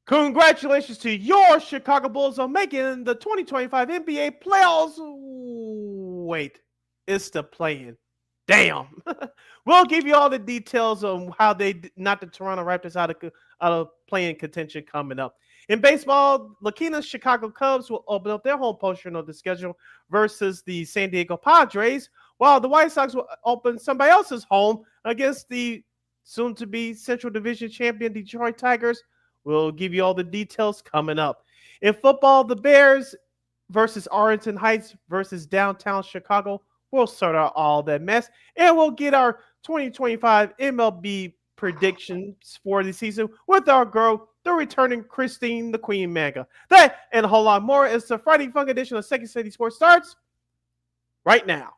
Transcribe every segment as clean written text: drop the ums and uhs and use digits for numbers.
Congratulations to your Chicago Bulls on making the 2025 NBA playoffs. Wait, it's the play-in. Damn. We'll give you all the details on how they knocked the Toronto Raptors out of play-in contention coming up. In baseball, LaKeena's Chicago Cubs will open up their home portion of the schedule versus the San Diego Padres, while the White Sox will open somebody else's home against the soon-to-be Central Division champion Detroit Tigers. We'll give you all the details coming up. In football, the Bears versus Arlington Heights versus downtown Chicago. We'll sort out all that mess, and we'll get our 2025 MLB predictions for the season with our girl, the returning Christine the Queen Manika. That and a whole lot more as the Friday Funk edition of Second City Sports starts right now.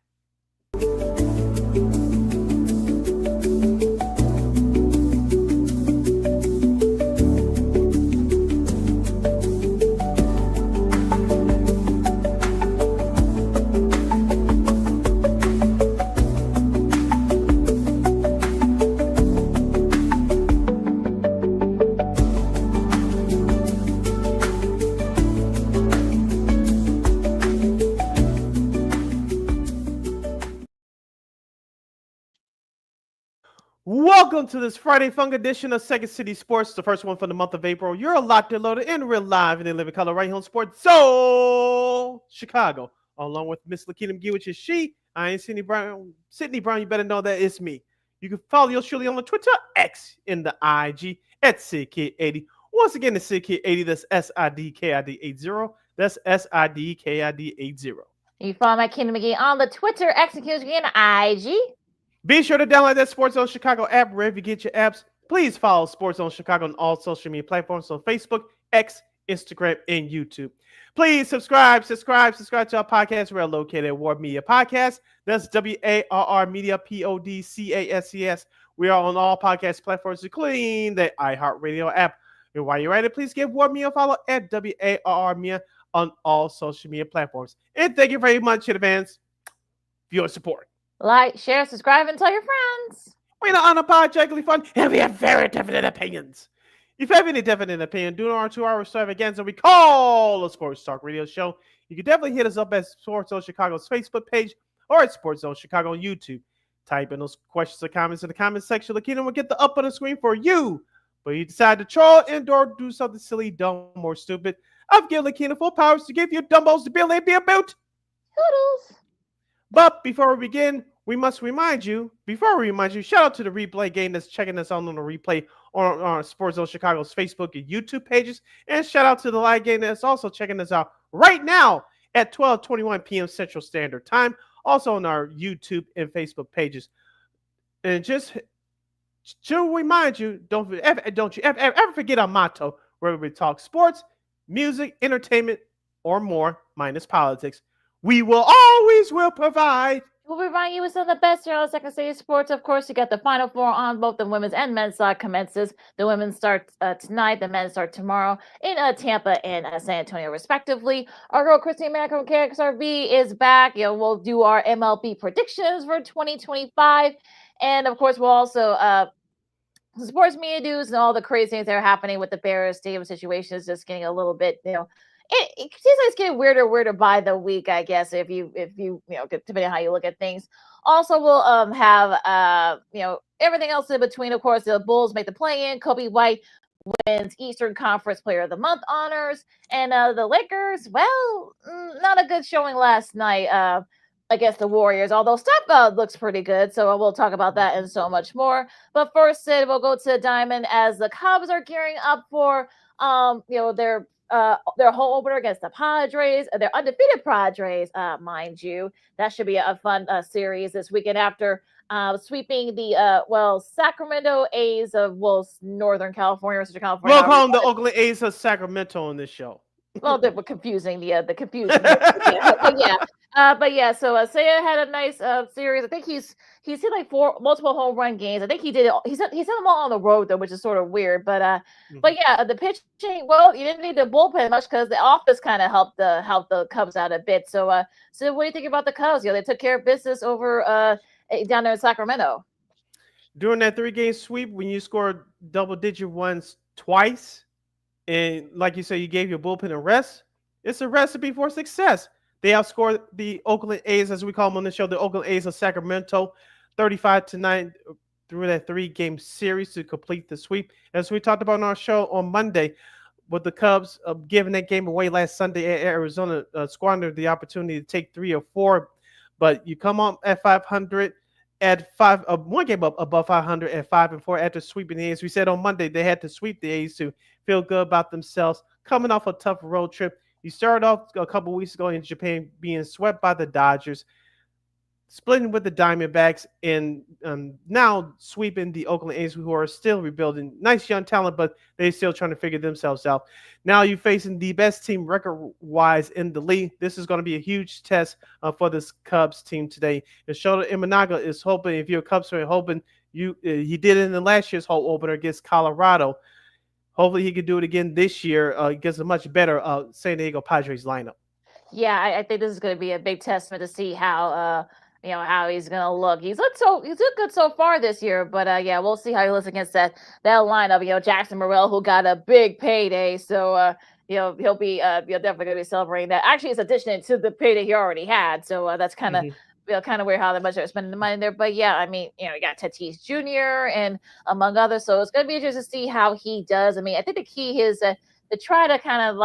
Welcome to this Friday Funk edition of Second City Sports, the first one for the month of April. You're locked and loaded in real live and in living color right here on Sports Soul Chicago, along with Miss LaKeena McGee, which is she. I ain't Sidney Brown. Sidney Brown, you better know that it's me. You can follow yours truly on the Twitter, X, in the IG, at SidKid80. Once again, it's SidKid80. That's SIDKID80. That's SIDKID80. You follow my Kingdom McGee on the Twitter, X, and IG. Be sure to download that Sports Zone Chicago app wherever you get your apps. Please follow Sports Zone Chicago on all social media platforms on Facebook, X, Instagram, and YouTube. Please subscribe to our podcast. We're located at Warp Media Podcast. That's WARR Media, PODCASCS. We are on all podcast platforms, including the iHeartRadio app. And while you're at it, please give Warp Media a follow at WARR Media on all social media platforms. And thank you very much in advance for your support. Like, share, subscribe, and tell your friends. We're not unapologetically fun, and we have very definite opinions. If you have any definite opinion, do our 2-hour extravaganza we call a Sports Talk Radio Show. You can definitely hit us up at Sports Zone Chicago's Facebook page or at Sports Zone Chicago on YouTube. Type in those questions or comments in the comment section. LaKeena will get the up on the screen for you. But you decide to troll and or do something silly, dumb, or stupid, I've given LaKeena full powers to give you dumbos to be about. Toodles. But before we begin, we must remind you, shout out to the replay game that's checking us out on the replay on Sports Zone Chicago's Facebook and YouTube pages. And shout out to the live game that's also checking us out right now at 12:21 p.m. Central Standard Time, also on our YouTube and Facebook pages. And just to remind you, don't you ever forget our motto, where we talk sports, music, entertainment, or more, minus politics. We will provide. We'll provide you with some of the best here on Second City Sports. Of course, you got the Final Four on both the women's and men's side commences. The women start tonight. The men start tomorrow in Tampa and San Antonio, respectively. Our girl Christine Manika from KXRB is back. We'll do our MLB predictions for 2025. And, of course, we'll also sports media news and all the crazy things that are happening with the Bears stadium situation is just getting a little bit, it seems like it's getting weirder by the week, I guess, if you depending on how you look at things. Also, we'll have everything else in between. Of course, the Bulls make the play-in. Kobe White wins Eastern Conference Player of the Month honors, and the Lakers, well, not a good showing last night against the Warriors. Although Steph looks pretty good, so we'll talk about that and so much more. But first, Sid, we'll go to Diamond as the Cubs are gearing up for their home opener against the Padres, their undefeated Padres, mind you. That should be a fun series this weekend after sweeping the Sacramento A's of Northern California, Central California. We'll call them the Oakland A's of Sacramento on this show. Well, they were confusing the confusion. So Seiya had a nice series. I think he's hit like multiple home run games. I think he did it. He sent them all on the road though, which is sort of weird. But the pitching. Well, you didn't need the bullpen much because the office kind of helped the Cubs out a bit. So what do you think about the Cubs? They took care of business over down there in Sacramento. During that 3-game sweep, when you scored double-digit ones twice And like you say, you gave your bullpen a rest. It's a recipe for success. They outscored the Oakland A's, as we call them on the show, the Oakland A's of Sacramento, 35-9 through that 3-game series to complete the sweep. As we talked about on our show on Monday, with the Cubs giving that game away last Sunday at Arizona, squandered the opportunity to take 3 or 4. But you come on at 500, at one game up above 500 at 5-4 after sweeping the A's. We said on Monday they had to sweep the A's to feel good about themselves, coming off a tough road trip. You started off a couple weeks ago in Japan being swept by the Dodgers, splitting with the Diamondbacks, and now sweeping the Oakland A's, who are still rebuilding. Nice young talent, but they're still trying to figure themselves out. Now you're facing the best team record-wise in the league. This is going to be a huge test for this Cubs team today. And Shota Imanaga is hoping, if you're a Cubs fan, hoping he did it in the last year's home opener against Colorado. Hopefully he can do it again this year against a much better San Diego Padres lineup. Yeah, I think this is going to be a big testament to see how how he's going to look. He's looked good so far this year, but yeah, we'll see how he looks against that lineup. Jackson Morrell, who got a big payday, so he'll be definitely going to be celebrating that. Actually, it's addition to the payday he already had, so that's kind of. Kind of weird how much they're spending the money there, but yeah, I mean, you got Tatis Jr. and among others, so it's going to be interesting to see how he does. I mean, I think the key is to try to kind of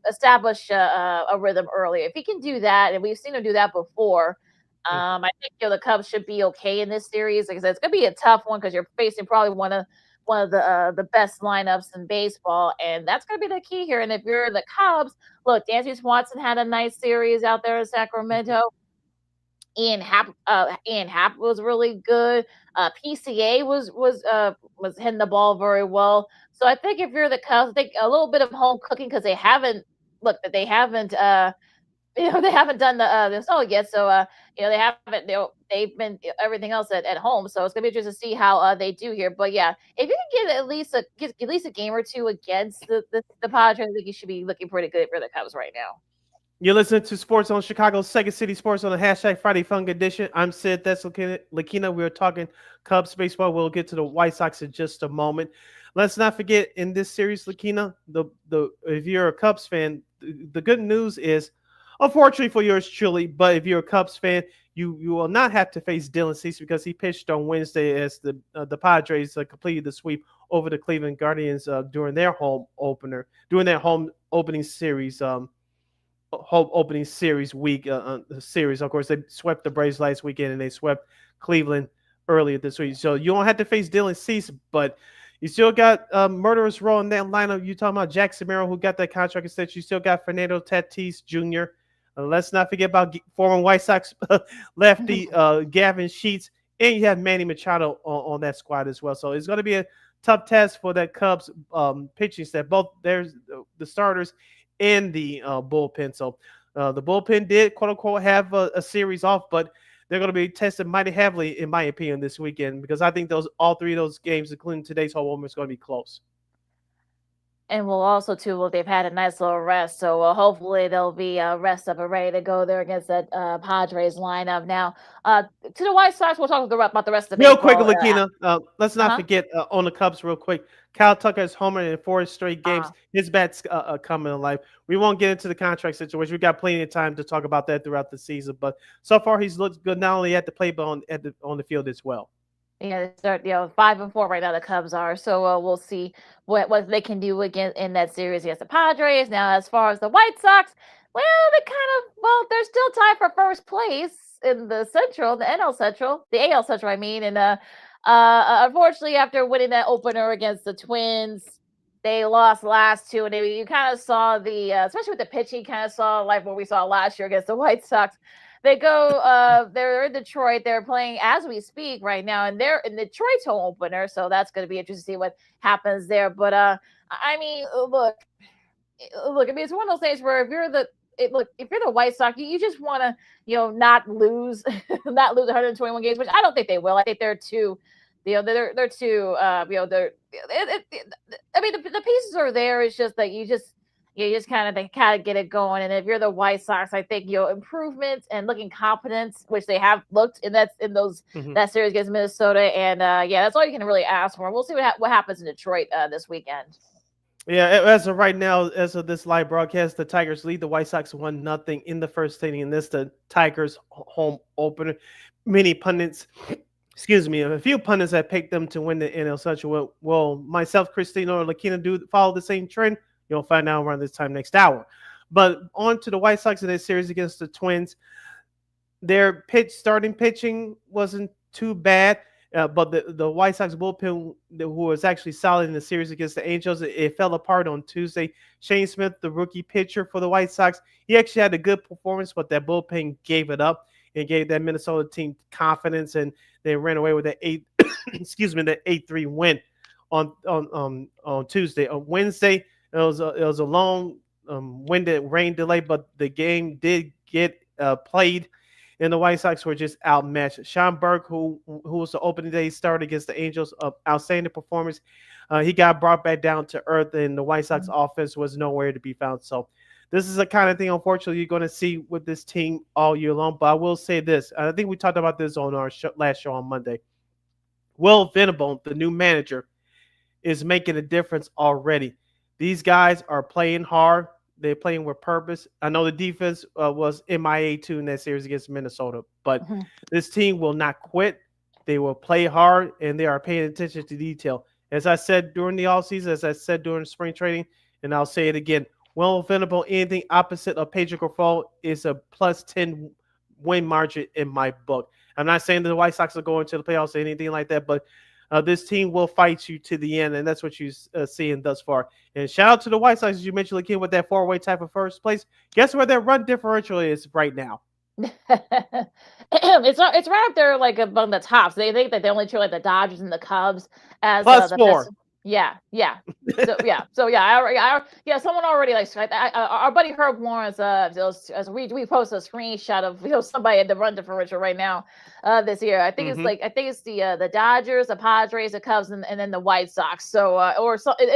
establish a rhythm early. If he can do that, and we've seen him do that before, I think the Cubs should be okay in this series. Like I said, it's going to be a tough one because you're facing probably one of the best lineups in baseball, and that's going to be the key here. And if you're the Cubs, look, Dansby Swanson had a nice series out there in Sacramento. Ian Happ was really good. PCA was hitting the ball very well. So I think if you're the Cubs, I think a little bit of home cooking because they haven't done the solo yet. So they've been everything else at home. So it's gonna be interesting to see how they do here. But yeah, if you can get at least a game or two against the Padres, I think you should be looking pretty good for the Cubs right now. You're listening to Sports on Chicago's Second City Sports on the hashtag Friday Funk Edition. I'm Sid. That's LaKeena. We're talking Cubs baseball. We'll get to the White Sox in just a moment. Let's not forget in this series, LaKeena, if you're a Cubs fan, the good news is, unfortunately for yours truly, but if you're a Cubs fan, you will not have to face Dylan Cease because he pitched on Wednesday as the Padres completed the sweep over the Cleveland Guardians during their home opening series. Opening series week series. Of course, they swept the Braves last weekend and they swept Cleveland earlier this week. So you don't have to face Dylan Cease, but you still got Murderous Row in that lineup. You talking about Jack Samaro, who got that contract extension. You still got Fernando Tatis Jr. Let's not forget about former White Sox lefty Gavin Sheets, and you have Manny Machado on that squad as well. So it's going to be a tough test for that Cubs pitching staff. Both there's the starters in the bullpen. So the bullpen did, quote unquote, have a series off, but they're going to be tested mighty heavily, in my opinion, this weekend, because I think all three of those games, including today's home opener, is going to be close. And we'll also they've had a nice little rest, so hopefully they'll be rest up and ready to go there against that Padres lineup. Now, to the White Sox, we'll talk about the rest of the real baseball. quick, LaKeena. Let's not forget on the Cubs, real quick. Kyle Tucker has homered in 4 straight games. His bat's coming to life. We won't get into the contract situation. We got plenty of time to talk about that throughout the season. But so far, he's looked good not only at the plate but on the field as well. Yeah, they start 5-4 right now. The Cubs are, so we'll see what they can do again in that series against the Padres. Now, as far as the White Sox, they're still tied for first place in the Central, the AL Central, I mean. And unfortunately, after winning that opener against the Twins, they lost the last two, and you kind of saw especially with the pitching, you kind of saw like what we saw last year against the White Sox. They go, they're in Detroit. They're playing as we speak right now, and they're in Detroit's home opener. So that's going to be interesting to see what happens there. But I mean, look. I mean, it's one of those things where if you're the White Sox, you just want to, not lose, not lose 121 games, which I don't think they will. I think they're too. They're too. I mean, the pieces are there. It's just that you just kind of get it going. And if you're the White Sox, I think improvements and looking competence, which they have looked that series against Minnesota, and that's all you can really ask for. We'll see what happens in Detroit this weekend. Yeah, as of right now, as of this live broadcast, the Tigers lead the White Sox 1-0 in the first inning, and this the Tigers' home opener. Many pundits, excuse me, a few pundits have picked them to win the NL Central. Will myself, Christine, or LaKeena do follow the same trend? You'll find out around this time next hour. But on to the White Sox in this series against the Twins. Their starting pitching wasn't too bad, but the White Sox bullpen, who was actually solid in the series against the Angels, it fell apart on Tuesday. Shane Smith, the rookie pitcher for the White Sox, he actually had a good performance, but that bullpen gave it up and gave that Minnesota team confidence, and they ran away with that excuse me, that 8-3 win on Tuesday. On Wednesday, it was a long winded rain delay, but the game did get played, and the White Sox were just outmatched. Sean Burke, who was the opening day starter against the Angels, outstanding performance. He got brought back down to earth, and the White Sox offense was nowhere to be found. So this is the kind of thing, unfortunately, you're going to see with this team all year long. But I will say this. I think we talked about this on our last show on Monday. Will Venable, the new manager, is making a difference already. These guys are playing hard. They're playing with purpose. I know the defense was MIA too in that series against Minnesota, but this team will not quit. They will play hard, and they are paying attention to detail. As I said during the offseason, as I said during spring training, and I'll say it again, Will Venable, anything opposite of Pedro Grifol is a plus 10 win margin in my book. I'm not saying that the White Sox are going to the playoffs or anything like that, but this team will fight you to the end, and that's what you're seeing thus far. And shout out to the White Sox, as you mentioned, again, with that four-way type of first place. Guess where their run differential is right now? It's right up there, like among the tops. They think that they only treat like the Dodgers and the Cubs as plus the 4. best. Yeah. Someone already like our buddy Herb Lawrence. As we posted a screenshot of somebody at the run differential right now this year. I think it's the Dodgers, the Padres, the Cubs, and then the White Sox. So or so I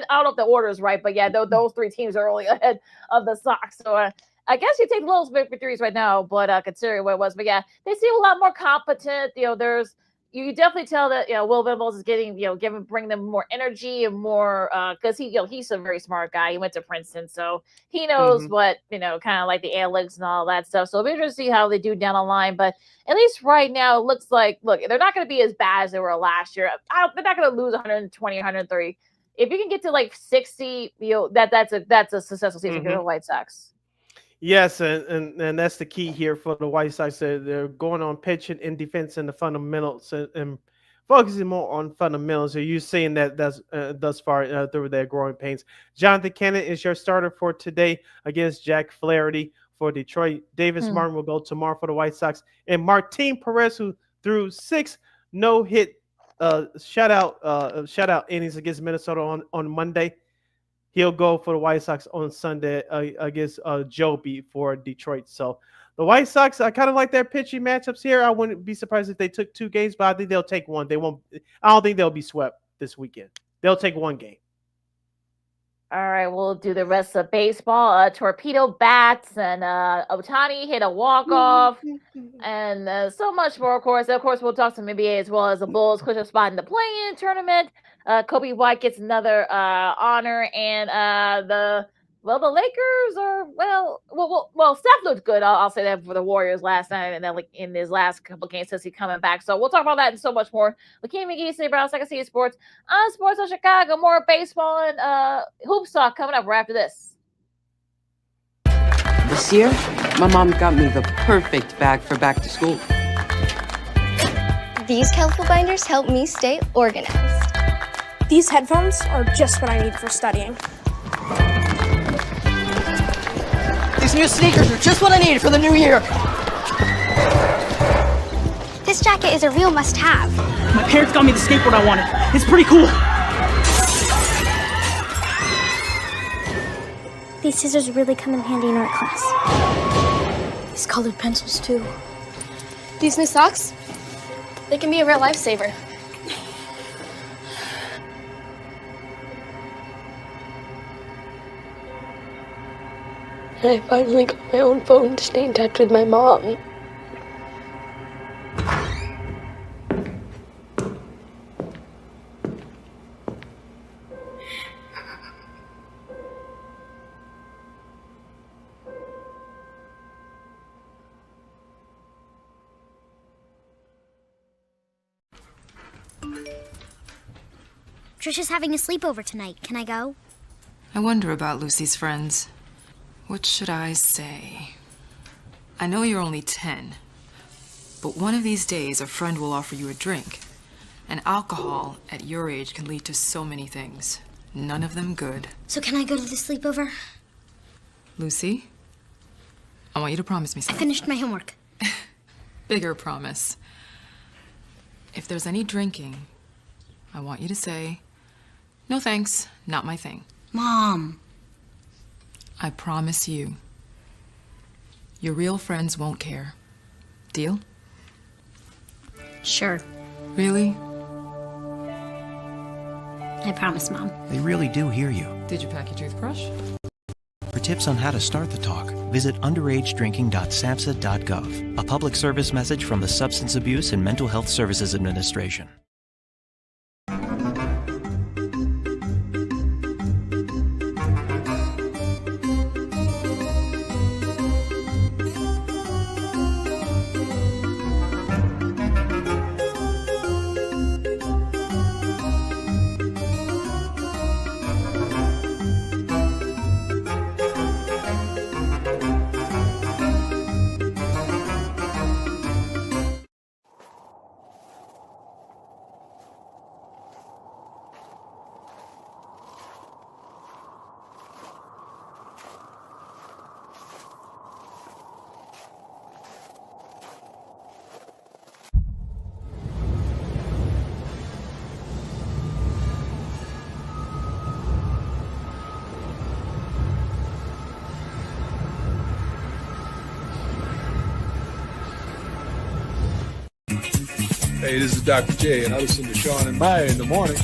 don't know if the order is right, but yeah, those three teams are only ahead of the Sox. So. I guess you take little victories right now, but considering what it was, but yeah, they seem a lot more competent. You definitely tell that Will Venables is getting bring them more energy and more because he's a very smart guy. He went to Princeton, so he knows what kind of like the analytics and all that stuff. So it'll be interesting to see how they do down the line. But at least right now, it looks like they're not going to be as bad as they were last year. They're not going to lose 120, 130. If you can get to like 60, that's a successful season for the White Sox. Yes, and that's the key here for the White Sox. They're going on pitching and defense and the fundamentals and focusing more on fundamentals. Are you seeing that that's thus far through their growing pains? Jonathan Cannon is your starter for today against Jack Flaherty for Detroit. Davis Martin will go tomorrow for the White Sox. And Martin Perez, who threw 6 no-hit shutout innings against Minnesota on Monday. He'll go for the White Sox on Sunday against Joby for Detroit. So the White Sox, I kind of like their pitching matchups here. I wouldn't be surprised if they took 2 games, but I think they'll take one. They won't. I don't think they'll be swept this weekend. They'll take 1 game. All right, we'll do the rest of baseball. Torpedo bats and Ohtani hit a walk-off and so much more, of course. Of course, we'll talk some NBA as well as the Bulls clinch a spot in the play-in tournament. Kobe White gets another honor, and the Lakers are well. Steph looked good. I'll say that for the Warriors last night, and then like in his last couple games since he's coming back. So we'll talk about that and so much more. LaKeena McGee, Sidney Brown, Second City Sports on Sports of Chicago. More baseball and hoops talk coming up right after this. This year, my mom got me the perfect bag for back to school. These colorful binders help me stay organized. These headphones are just what I need for studying. These new sneakers are just what I needed for the new year. This jacket is a real must-have. My parents got me the skateboard I wanted. It's pretty cool. These scissors really come in handy in art class. These colored pencils, too. These new socks, they can be a real lifesaver. I finally got my own phone to stay in touch with my mom. Trisha's having a sleepover tonight. Can I go? I wonder about Lucy's friends. What should I say? I know you're only 10, but one of these days a friend will offer you a drink. And alcohol at your age can lead to so many things. None of them good. So can I go to the sleepover? Lucy, I want you to promise me I something. finished my homework. Bigger promise. If there's any drinking, I want you to say, "No thanks, not my thing." Mom. I promise you. Your real friends won't care. Deal? Sure. Really? I promise, Mom. They really do hear you. Did you pack your toothbrush? For tips on how to start the talk, visit underagedrinking.samhsa.gov. A public service message from the Substance Abuse and Mental Health Services Administration. Hey, this is Dr. J, and I listen to Sean and Maya in the morning.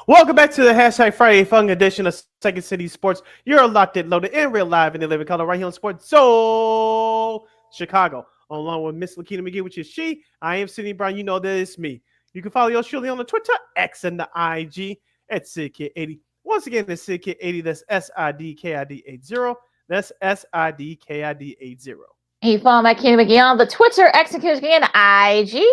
Welcome back to the Hashtag Friday Fun edition of Second City Sports. You're locked in, loaded, and real live in the living color right here on Sports So Chicago. Along with Miss LaKeena McGee, which is she. I am Sidney Brown. You know that it's me. You can follow yours surely on the Twitter, X, and the IG at SidKid80. Once again, it's SidKid80. That's SIDKID80. That's SIDKID80. You can follow LaKeena McGee on the Twitter, X, and IG.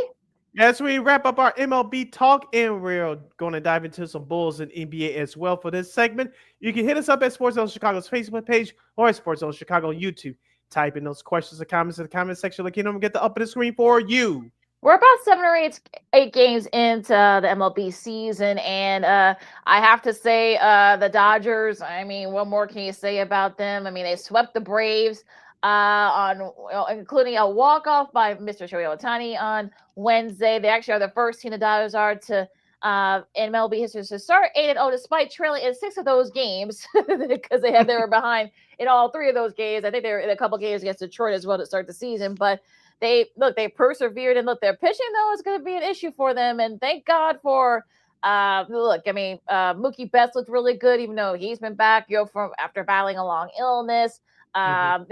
As we wrap up our MLB talk, and we're going to dive into some Bulls and NBA as well for this segment, you can hit us up at Sports Zone Chicago's Facebook page or at Sports Zone Chicago on YouTube. Type in those questions or comments in the comment section. Let me get the up of the screen for you. We're about 7 or 8 games into the MLB season, and I have to say the Dodgers, I mean, what more can you say about them? I mean, they swept the Braves including a walk-off by Mr. Shohei Ohtani on Wednesday. They actually are the first team the Dodgers are to in MLB history to start 8-0 despite trailing in 6 of those games because they were behind in all 3 of those games. I think they were in a couple games against Detroit as well to start the season, but they persevered, and their pitching though is going to be an issue for them. And thank God for Mookie Betts looked really good, even though he's been back, from after battling a long illness. Their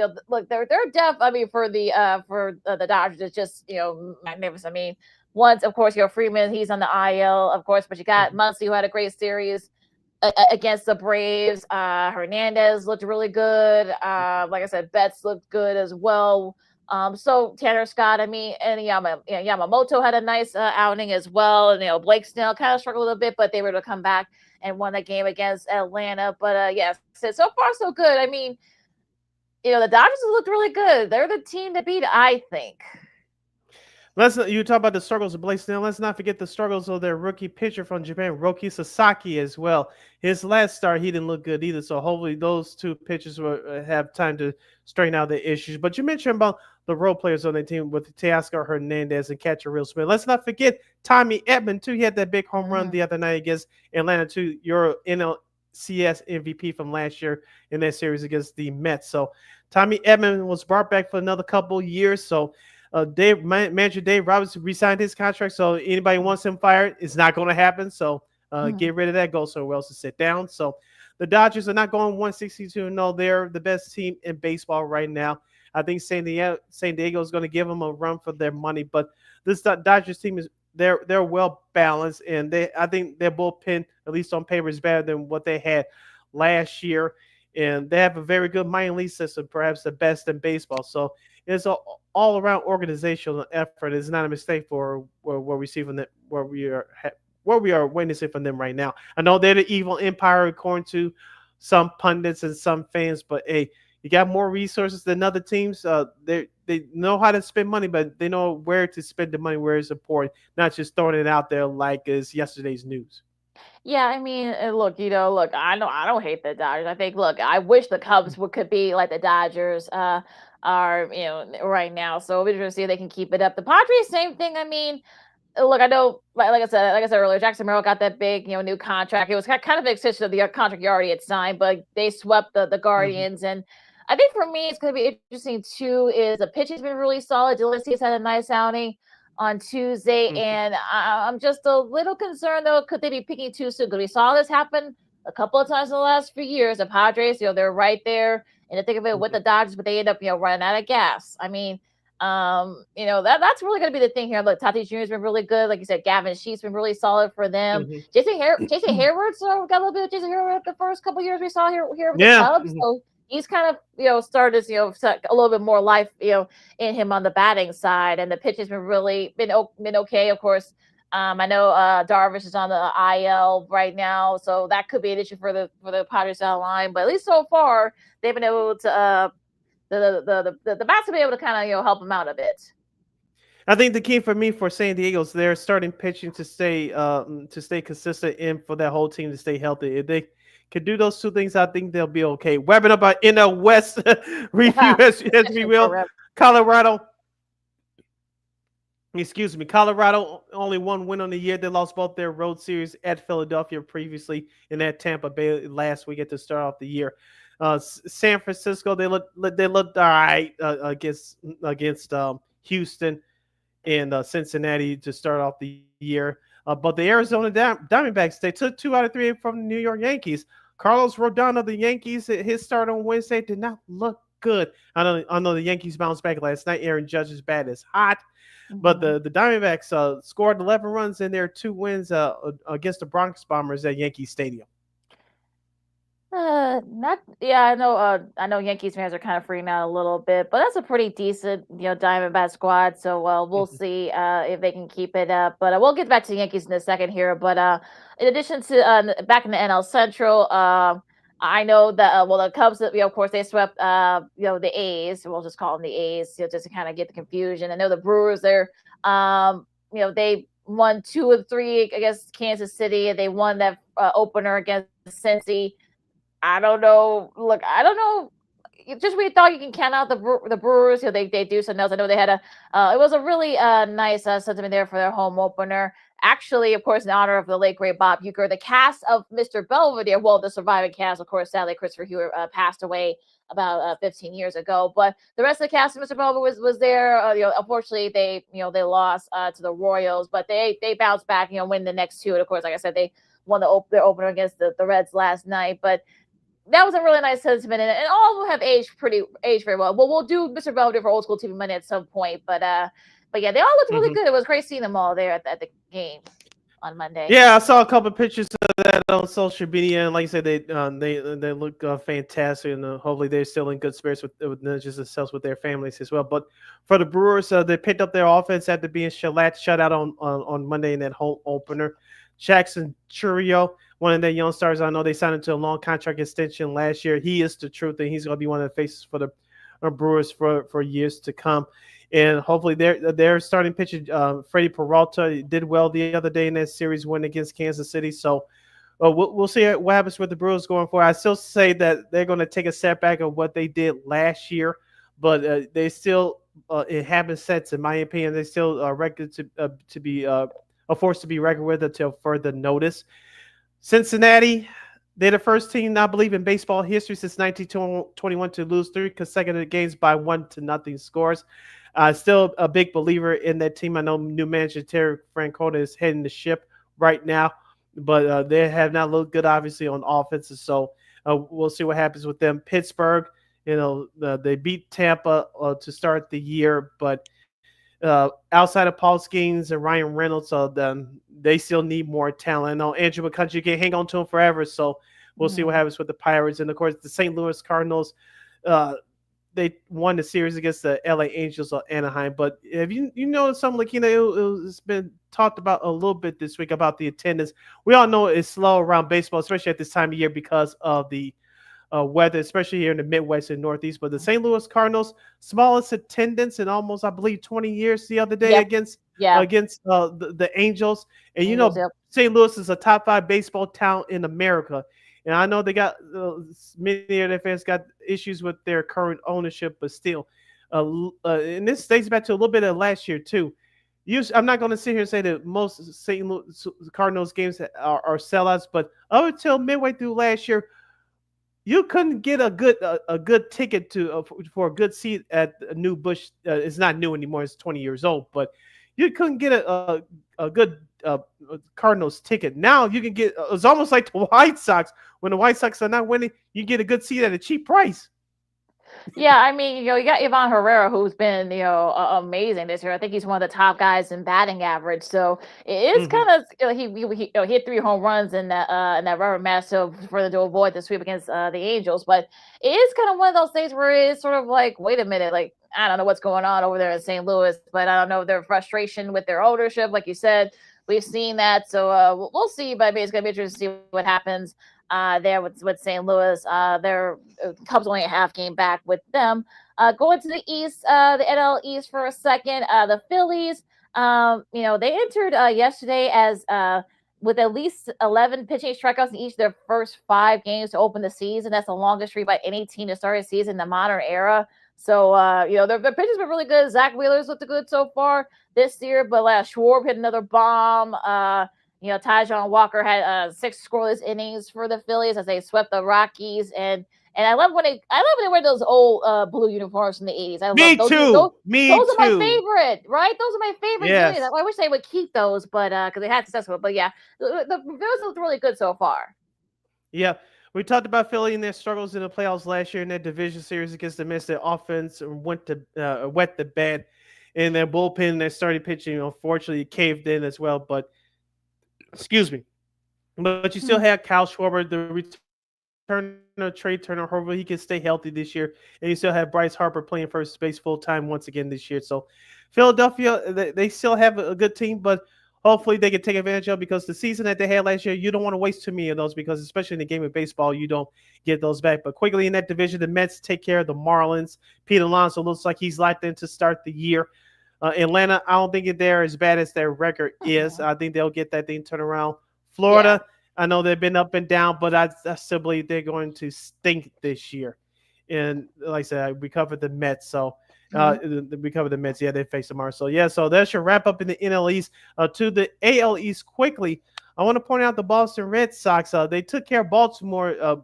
depth, for the Dodgers is just magnificent. I mean, once of course Freeman, he's on the IL, of course, but you got Muncy, who had a great series against the Braves. Hernandez looked really good. Like I said, Betts looked good as well. So Tanner Scott, and Yamamoto had a nice outing as well. And Blake Snell kind of struggled a little bit, but they were able to come back and won that game against Atlanta. But so far so good. I mean, the Dodgers have looked really good. They're the team to beat, I think. You talk about the struggles of Blake Snell. Let's not forget the struggles of their rookie pitcher from Japan, Roki Sasaki, as well. His last start, he didn't look good either. So hopefully those 2 pitchers will have time to straighten out the issues. But you mentioned about the role players on the team with Teoscar Hernandez and catcher Real Smith. Let's not forget Tommy Edman, too. He had that big home run the other night against Atlanta, too. Your NLCS MVP from last year in that series against the Mets. So Tommy Edman was brought back for another couple years. So manager Dave Roberts re-signed his contract. So anybody wants him fired, it's not going to happen. So get rid of that. Go somewhere else to sit down. So the Dodgers are not going 162. No, they're the best team in baseball right now. I think San Diego is going to give them a run for their money. But this Dodgers team is they're well balanced, and I think their bullpen, at least on paper, is better than what they had last year. And they have a very good minor league system, perhaps the best in baseball. So it's an all-around organizational effort. It's not a mistake for where we see from where we are witnessing from them right now. I know they're the evil empire according to some pundits and some fans, but hey, you got more resources than other teams. They know how to spend money, but they know where to spend the money, where it's important, not just throwing it out there like it's yesterday's news. Yeah, I mean, look, I know I don't hate the Dodgers. I think, look, I wish the Cubs could be like the Dodgers are, right now. So we're going to see if they can keep it up. The Padres, same thing. I mean, look, I know, like I said earlier, Jackson Merrill got that big, new contract. It was kind of an extension of the contract you already had signed, but they swept the Guardians. And I think for me, it's going to be interesting too. Is the pitching's been really solid. Dylan's had a nice outing on Tuesday, and I'm just a little concerned though. Could they be picking too soon? Because we saw this happen a couple of times in the last few years. The Padres, they're right there in the thick of it with the Dodgers, but they end up, running out of gas. I mean, that's really going to be the thing here. Look, Tatis Jr. has been really good. Like you said, Gavin Sheets been really solid for them. Jason Hayward, so we got a little bit of Jason Hayward the first couple of years we saw here with the Cubs. So he's kind of, started, a little bit more life, in him on the batting side, and the pitch has been okay. Of course, I know Darvish is on the IL right now, so that could be an issue for the Padres down the line. But at least so far, they've been able to the bats have been able to kind of help them out a bit. I think the key for me for San Diego is their starting pitching to stay consistent and for that whole team to stay healthy. If they can do those two things, I think they'll be okay. Wrapping up our NL West review as we will. Colorado only one win on the year. They lost both their road series at Philadelphia previously and at Tampa Bay last week at the start of the year. San Francisco, they looked all right against Houston and Cincinnati to start off the year. But the Arizona Diamondbacks, they took 2 out of 3 from the New York Yankees. Carlos Rodon of the Yankees, his start on Wednesday did not look good. I know the Yankees bounced back last night. Aaron Judge's bat is hot. But the Diamondbacks scored 11 runs in their 2 wins against the Bronx Bombers at Yankee Stadium. I know Yankees fans are kind of freaking out a little bit, but that's a pretty decent, Diamondback squad. So we'll see if they can keep it up. But we'll get back to the Yankees in a second here. But in addition to back in the NL Central, I know that the Cubs, of course, they swept the A's. We'll just call them the A's, just to kind of get the confusion. I know the Brewers, they won 2 of 3 against Kansas City, and they won that opener against Cincy. I don't know. Look, I don't know. Just we thought you can count out the Brewers. They do something else. I know they had it was a really nice sentiment there for their home opener. Actually, of course, in honor of the late great Bob Uecker, the cast of Mr. Belvedere, the surviving cast, of course, sadly, Christopher Hewitt passed away about 15 years ago. But the rest of the cast of Mr. Belvedere was there. Unfortunately, they lost to the Royals, but they bounced back. Win the next 2. And of course, like I said, they won their opener against the Reds last night. But that was a really nice sentiment, and all of them have aged very well. Well, we'll do Mr. Belvedere for Old School TV Money at some point, but yeah, they all looked really good. It was great seeing them all there at the game on Monday. Yeah, I saw a couple of pictures of that on social media, and like I said, they look fantastic, and hopefully they're still in good spirits with not just themselves, with their families as well. But for the Brewers, they picked up their offense after being shut out on Monday in that home opener. Jackson Chourio, one of their young stars, I know they signed into a long contract extension last year. He is the truth, and he's going to be one of the faces for the Brewers for years to come. And hopefully their starting pitcher, Freddie Peralta, did well the other day in that series win against Kansas City. So we'll see what happens with the Brewers going forward. I still say that they're going to take a setback of what they did last year, but they still it happens since, in my opinion, they still are record to be a force to be reckoned with until further notice. Cincinnati, they're the first team, I believe, in baseball history since 1921 to lose 3 consecutive games by 1-0 scores. Still a big believer in that team. I know new manager Terry Francona is heading the ship right now, but they have not looked good, obviously, on offense. So we'll see what happens with them. Pittsburgh, They beat Tampa to start the year, but outside of Paul Skeens and Ryan Reynolds, so then they still need more talent. I know Andrew McCutcheon can't hang on to him forever, so we'll see what happens with the Pirates. And of course, the St. Louis Cardinals, they won the series against the LA Angels of Anaheim. But have you noticed something, LaKeena? It's been talked about a little bit this week about the attendance. We all know it's slow around baseball, especially at this time of year because of the weather, especially here in the Midwest and Northeast. But the St. Louis Cardinals, smallest attendance in almost, I believe, 20 years the other day against the Angels. And St. Louis is a top 5 baseball town in America. And I know they got many of their fans got issues with their current ownership, but still, and this dates back to a little bit of last year too. I'm not going to sit here and say that most St. Louis Cardinals games are sellouts, but up until midway through last year, you couldn't get a good ticket for a good seat at a new Busch. It's not new anymore; it's 20 years old. But you couldn't get a good Cardinals ticket. Now you can get. It's almost like the White Sox. When the White Sox are not winning, you get a good seat at a cheap price. Yeah, I mean, you got Ivan Herrera, who's been, amazing this year. I think he's one of the top guys in batting average. So it is kind of he hit 3 home runs in that rubber match, so for to avoid the sweep against the Angels. But it is kind of one of those things where it's sort of like, wait a minute, like I don't know what's going on over there in St. Louis, but I don't know their frustration with their ownership, like you said. We've seen that, so we'll see. But I mean, it's going to be interesting to see what happens there with St. Louis. Their Cubs only a half game back with them. Going to the East, the NL East for a second. The Phillies, they entered yesterday as with at least 11 pitching strikeouts in each of their first 5 games to open the season. That's the longest streak by any team to start a season in the modern era. So, their pitchers been really good. Zach Wheeler's looked good so far this year, but Schwarb hit another bomb. Taijuan Walker had 6 scoreless innings for the Phillies as they swept the Rockies, and I love when they wear those old blue uniforms from the 80s. I love those. Those are my favorite, right? Those are my favorite jerseys. I wish they would keep those, but because they had success with it. But yeah, the Phillies looked really good so far. Yeah. We talked about Philly and their struggles in the playoffs last year in their division series against the Mets. Their offense wet the bed, and their bullpen, their starting pitching, unfortunately caved in as well. But but you still have Kyle Schwarber, the return of Trey Turner. Hopefully he can stay healthy this year, and you still have Bryce Harper playing first base full time once again this year. So Philadelphia, they still have a good team, but hopefully they can take advantage of, because the season that they had last year, you don't want to waste too many of those, because especially in the game of baseball, you don't get those back. But quickly in that division, the Mets take care of the Marlins. Pete Alonso looks like he's locked in to start the year. Atlanta, I don't think they're as bad as their record is. I think they'll get that thing turned around. Florida, I know they've been up and down, but I still believe they're going to stink this year. And like I said, we covered the Mets, so we covered the Mets. Yeah, they face tomorrow. So so that should wrap up in the NL East. To the AL East quickly, I want to point out the Boston Red Sox. They took care of Baltimore,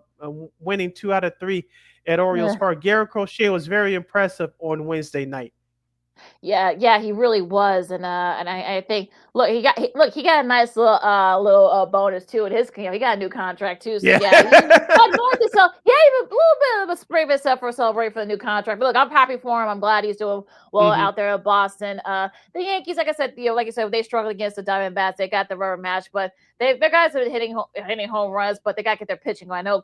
winning 2 out of 3 at Orioles Park. Garrett Crochet was very impressive on Wednesday night. Yeah, he really was, and I think he got a nice little bonus too in his. He got a new contract too, so he got even a little bit of a spray of himself for celebrate for the new contract. But look, I'm happy for him. I'm glad he's doing well out there at Boston. The Yankees, like I said, like you said, they struggled against the Diamondbacks. They got the rubber match, but their guys are hitting home runs, but they got to get their pitching going. I know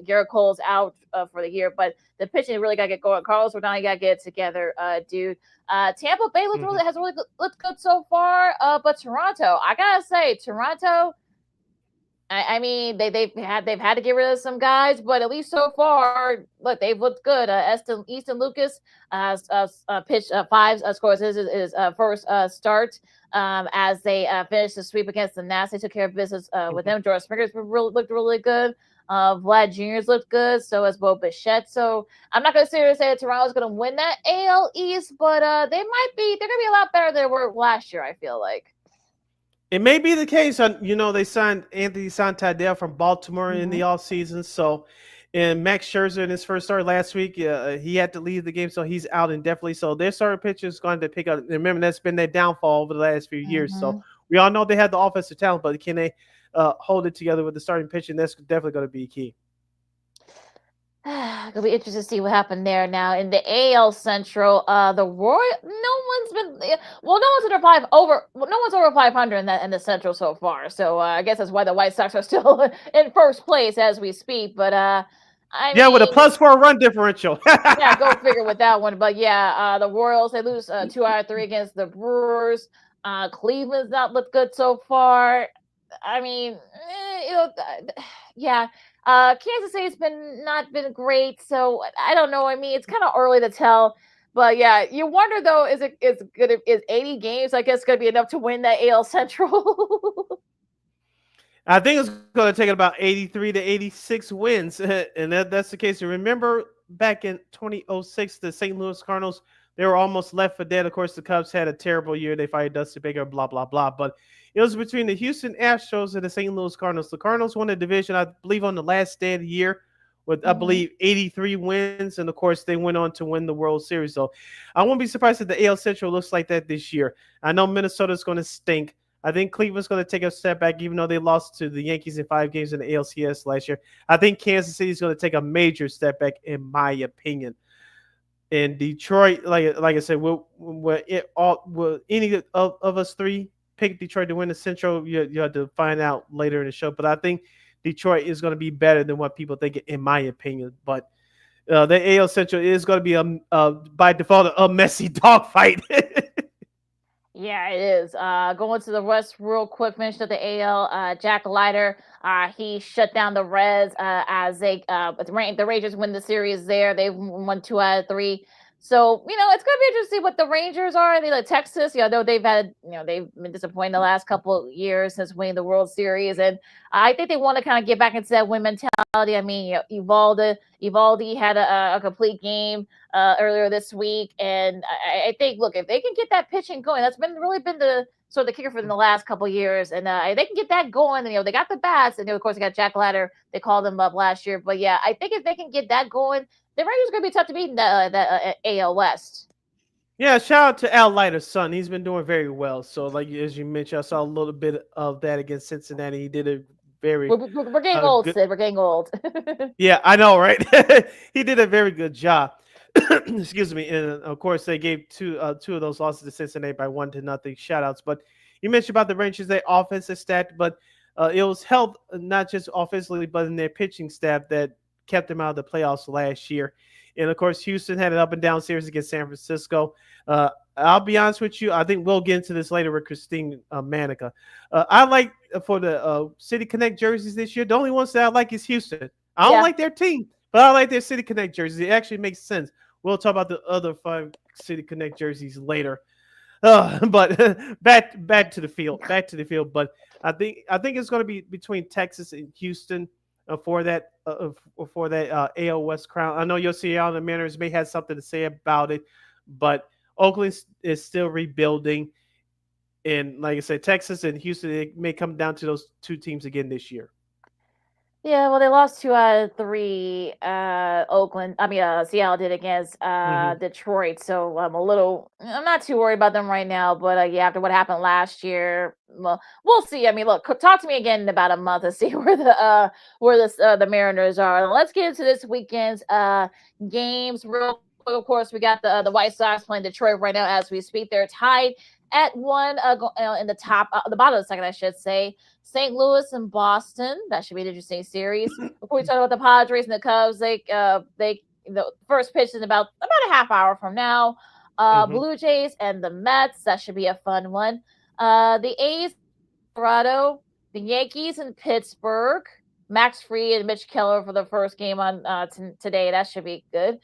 Garrett Cole's out for the year, but the pitching really got to get going. Carlos Rodon, you got to get it together, dude. Tampa Bay looked looked good so far, but Toronto, I gotta say, Toronto. I mean, they've had to get rid of some guys, but at least so far, look, they've looked good. Easton Lucas pitched 5 scores his first start as they finished the sweep against the Nats. They took care of business with them. George Springer looked really good. Vlad Jr.'s looked good. So as Bo Bichette. So I'm not going to sit here and say that Toronto's going to win that AL East, but they're going to be a lot better than they were last year, I feel like. It may be the case. They signed Anthony Santander from Baltimore in the offseason. So, and Max Scherzer in his first start last week, he had to leave the game, so he's out indefinitely. So their starting pitcher is going to pick up. Remember, that's been their downfall over the last few years. So we all know they have the offensive talent, but can they hold it together with the starting pitching? That's definitely going to be key. It'll be interesting to see what happened there. Now in the AL Central, the Royal, no one's been well, no one's over 500 in the Central so far. So I guess that's why the White Sox are still in first place as we speak. But with a +4 run differential. yeah, go figure with that one. But yeah, the Royals, they lose 2 out of 3 against the Brewers. Cleveland's not looked good so far. I mean, yeah. Kansas City's not been great, so I don't know. I mean, it's kind of early to tell. But yeah, you wonder though, is 80 games, I guess, gonna be enough to win that AL Central? I think it's going to take about 83 to 86 wins, and that's the case. Remember back in 2006, the St. Louis Cardinals, they were almost left for dead. Of course, the Cubs had a terrible year. They fired Dusty Baker, blah, blah, blah. But it was between the Houston Astros and the St. Louis Cardinals. The Cardinals won the division, I believe, on the last day of the year with, I believe, 83 wins. And, of course, they went on to win the World Series. So I won't be surprised if the AL Central looks like that this year. I know Minnesota's going to stink. I think Cleveland's going to take a step back, even though they lost to the Yankees in 5 games in the ALCS last year. I think Kansas City is going to take a major step back, in my opinion. And Detroit, like I said, will any of us three pick Detroit to win the Central? You have to find out later in the show. But I think Detroit is going to be better than what people think, in my opinion. But the AL Central is going to be by default a messy dogfight. Yeah, it is. Going to the West real quick, mention of the AL, Jack Leiter, he shut down the Reds as the Rangers win the series there. They've won 2 out of 3. So, it's going to be interesting to see what the Rangers are. They like Texas, though they've had, they've been disappointing the last couple of years since winning the World Series. And I think they want to kind of get back into that win mentality. I mean, Evaldi had a complete game earlier this week. And I think, look, if they can get that pitching going, that's really been the sort of the kicker for them the last couple of years. And if they can get that going, and, they got the bats. And, of course, they got Jack Leiter. They called him up last year. But, yeah, I think if they can get that going, the Rangers are going to be tough to beat in the AL West. Yeah, shout out to Al Leiter's son. He's been doing very well. So, like as you mentioned, I saw a little bit of that against Cincinnati. He did a very We're getting old, good... Sid. We're getting old. Yeah, I know, right? He did a very good job. Excuse me. And, of course, they gave two of those losses to Cincinnati by 1-0. Shout outs. But you mentioned about the Rangers, their offense is stacked, but it was helped not just offensively, but in their pitching staff that kept them out of the playoffs last year. And, of course, Houston had an up-and-down series against San Francisco. I'll be honest with you. I think we'll get into this later with Christine Manika. I like, for the City Connect jerseys this year, the only ones that I like is Houston. I don't like their team, but I like their City Connect jerseys. It actually makes sense. We'll talk about the other 5 City Connect jerseys later. But back to the field. But I think it's going to be between Texas and Houston for that AL West crown. I know Yossi Allen and Mariners may have something to say about it, but Oakland is still rebuilding. And like I said, Texas and Houston, it may come down to those 2 teams again this year. Yeah, well, they lost 2 out of 3. Seattle did against Detroit. So I'm not too worried about them right now. But after what happened last year, well, we'll see. I mean, look, talk to me again in about a month to see where the Mariners are. Let's get into this weekend's games real quick. Of course, we got the White Sox playing Detroit right now as we speak. They're tied at 1 in the bottom of the second, I should say. St. Louis and Boston. That should be an interesting series. Before we talk about the Padres and the Cubs, the first pitch is about a half hour from now. Blue Jays and the Mets. That should be a fun one. The A's, Colorado, the Yankees in Pittsburgh. Max Fried and Mitch Keller for the first game on today. That should be good.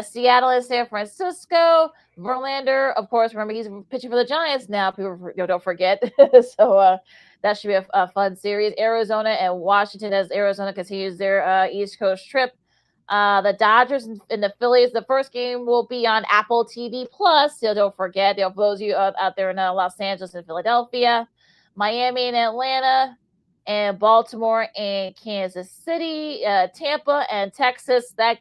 Seattle and San Francisco. Verlander, of course, remember he's pitching for the Giants now. People don't forget. So that should be a fun series. Arizona and Washington as Arizona continues their East Coast trip. The Dodgers and the Phillies. The first game will be on Apple TV Plus. So don't forget. They'll blow you out there in Los Angeles and Philadelphia. Miami and Atlanta. And Baltimore and Kansas City, Tampa and Texas. That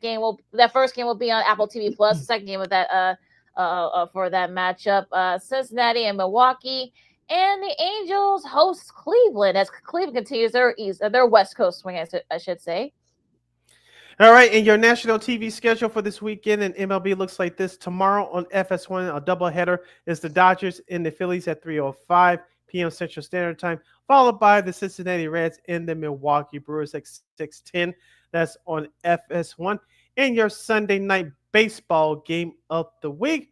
first game will be on Apple TV Plus. The second game of that for that matchup, Cincinnati and Milwaukee, and the Angels host Cleveland as Cleveland continues their West Coast swing, I should say. All right, and your national TV schedule for this weekend in MLB looks like this. Tomorrow on FS1, a doubleheader is the Dodgers and the Phillies at 3:05 p.m. Central Standard Time, followed by the Cincinnati Reds and the Milwaukee Brewers at 6:10. That's on FS1. And your Sunday night baseball game of the week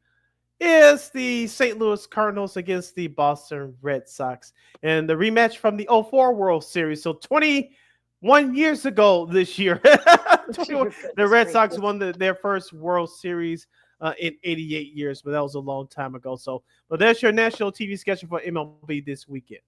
is the St. Louis Cardinals against the Boston Red Sox. And the rematch from the '04 World Series. So 21 years ago this year, the Red Sox won their first World Series in 88 years, but that was a long time ago. So, but that's your national TV schedule for MLB this weekend.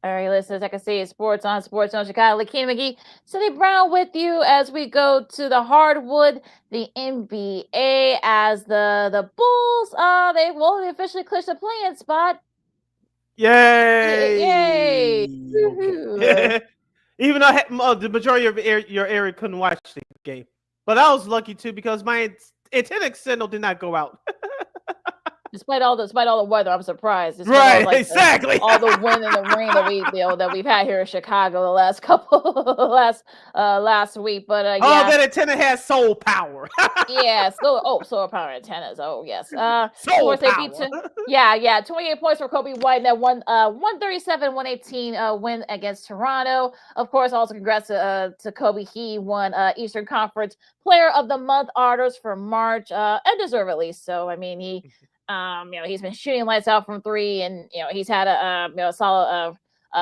All right, listeners, I can see Sports on Chicago. LaKeena McGee, Sidney Brown with you as we go to the hardwood, the NBA, as the Bulls, they officially clinched the play-in spot. Yay! Yay! Even though the majority of your area couldn't watch the game, but I was lucky too because my antenna signal did not go out. Despite all the weather, I'm surprised. Right, exactly. All the wind and the rain that we've had here in Chicago the last last week. But yeah, that antenna has solar power. Yeah, solar power antennas. Oh yes. Solar power. 28 points for Kobe White in that 137-118 win against Toronto. Of course, also congrats to Kobe. He won Eastern Conference Player of the Month honors for March, and deservedly so. I mean, he's been shooting lights out from three, and he's had a solid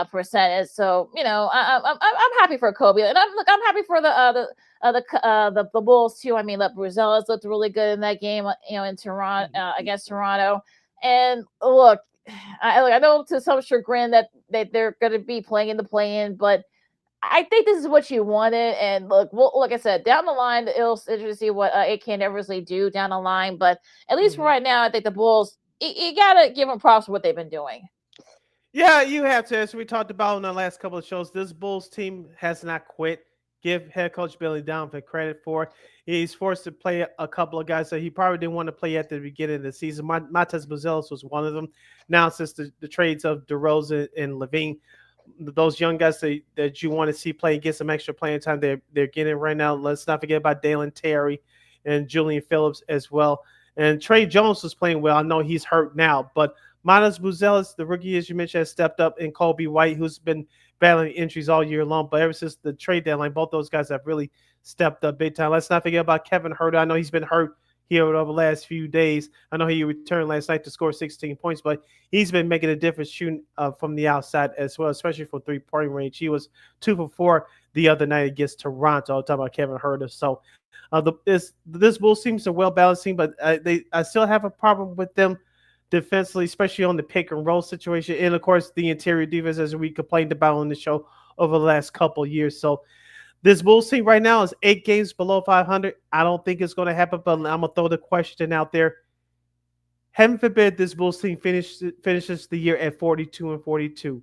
percentage. So I'm happy for Kobe, and I'm happy for the Bulls too. I mean, Bruzelas looked really good in that game, in Toronto against Toronto. And look, I know to some chagrin that they're going to be playing in the play-in, but I think this is what you wanted. And look, like I said, down the line, it'll interesting to see what AK and Eversley do down the line. But at least for right now, I think the Bulls, you got to give them props for what they've been doing. Yeah, you have to. As we talked about in the last couple of shows, this Bulls team has not quit. Give head coach Billy Donovan credit for it. He's forced to play a couple of guys that he probably didn't want to play at the beginning of the season. Matas Buzelis was one of them. Now, since the trades of DeRozan and Levine, those young guys that you want to see play and get some extra playing time, they're getting right now. Let's not forget about Dalen Terry and Julian Phillips as well. And Trey Jones was playing well. I know he's hurt now, but Matas Buzelis, the rookie, as you mentioned, has stepped up, and Kobe White, who's been battling injuries all year long. But ever since the trade deadline, both those guys have really stepped up big time. Let's not forget about Kevin Huerter. I know he's been hurt here over the last few days. I know he returned last night to score 16 points, but he's been making a difference shooting from the outside as well, especially from three-point range. He was 2 for 4 the other night against Toronto. I'm talking about Kevin Huerter. So this Bulls team is a well-balanced team, but I still have a problem with them defensively, especially on the pick and roll situation. And of course, the interior defense, as we complained about on the show over the last couple of years. So this Bulls team right now is 8 games below 500. I don't think it's going to happen, but I'm going to throw the question out there. Heaven forbid this Bulls team finishes the year at 42-42,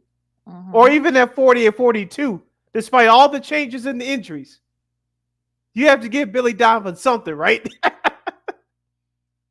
or even at 40-42, despite all the changes in the injuries. You have to give Billy Donovan something, right?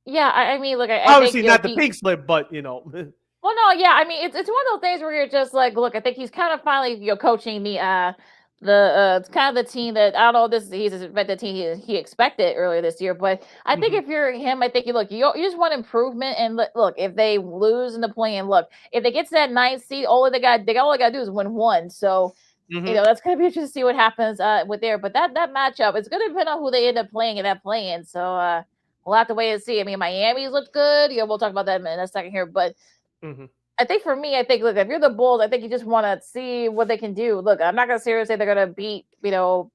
Yeah, I mean, look, I obviously think, not the pink slip, but Well, no, yeah, I mean, it's one of those things where you're just like, look, I think he's kind of finally coaching the it's kind of the team that I don't know. He's the team he expected earlier this year, but I think if you're him, I think you just want improvement. And look, if they lose in the play-in, look, if they get to that 9th seed, all they got to do is win one. So that's going to be interesting to see what happens with there. But that matchup, it's going to depend on who they end up playing in that play-in. So we'll have to wait and see. I mean, Miami's looked good. We'll talk about that in a second here. But I think for me, look, if you're the Bulls, I think you just want to see what they can do. Look, I'm not going to seriously say they're going to beat,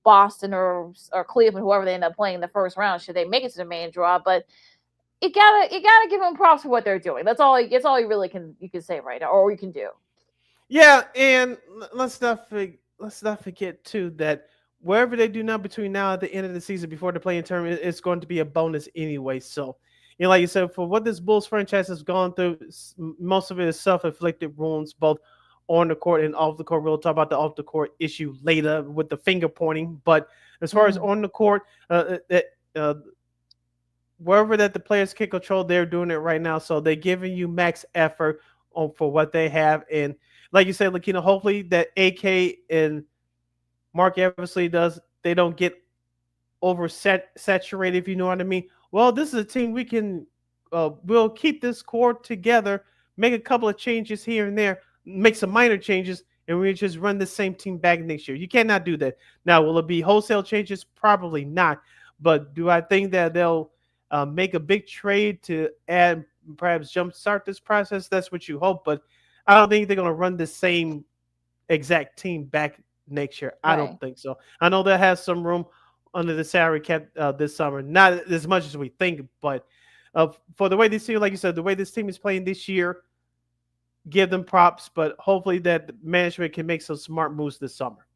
Boston or Cleveland, whoever they end up playing in the first round, should they make it to the main draw. But you gotta give them props for what they're doing. That's all you really can say right now, or you can do. Yeah, and let's not forget too that wherever they do now between now and the end of the season before the play-in tournament, it's going to be a bonus anyway. So, like you said, for what this Bulls franchise has gone through, most of it is self-inflicted wounds, both on the court and off the court. We'll talk about the off the court issue later with the finger pointing. But as far as on the court, wherever that the players can control, they're doing it right now. So they're giving you max effort for what they have. And like you said, LaKeena, hopefully that AK and Mark Eversley they don't get saturated, if you know what I mean. Well, this is a team we can we'll keep this core together, make a couple of changes here and there, make some minor changes, and we just run the same team back next year. You cannot do that. Now, will it be wholesale changes? Probably not. But do I think that they'll make a big trade to add, perhaps jumpstart this process? That's what you hope. But I don't think they're going to run the same exact team back next year. I Right. don't think so. I know that has some room under the salary cap this summer. Not as much as we think, but for the way this team, like you said, the way this team is playing this year, give them props. But hopefully that management can make some smart moves this summer.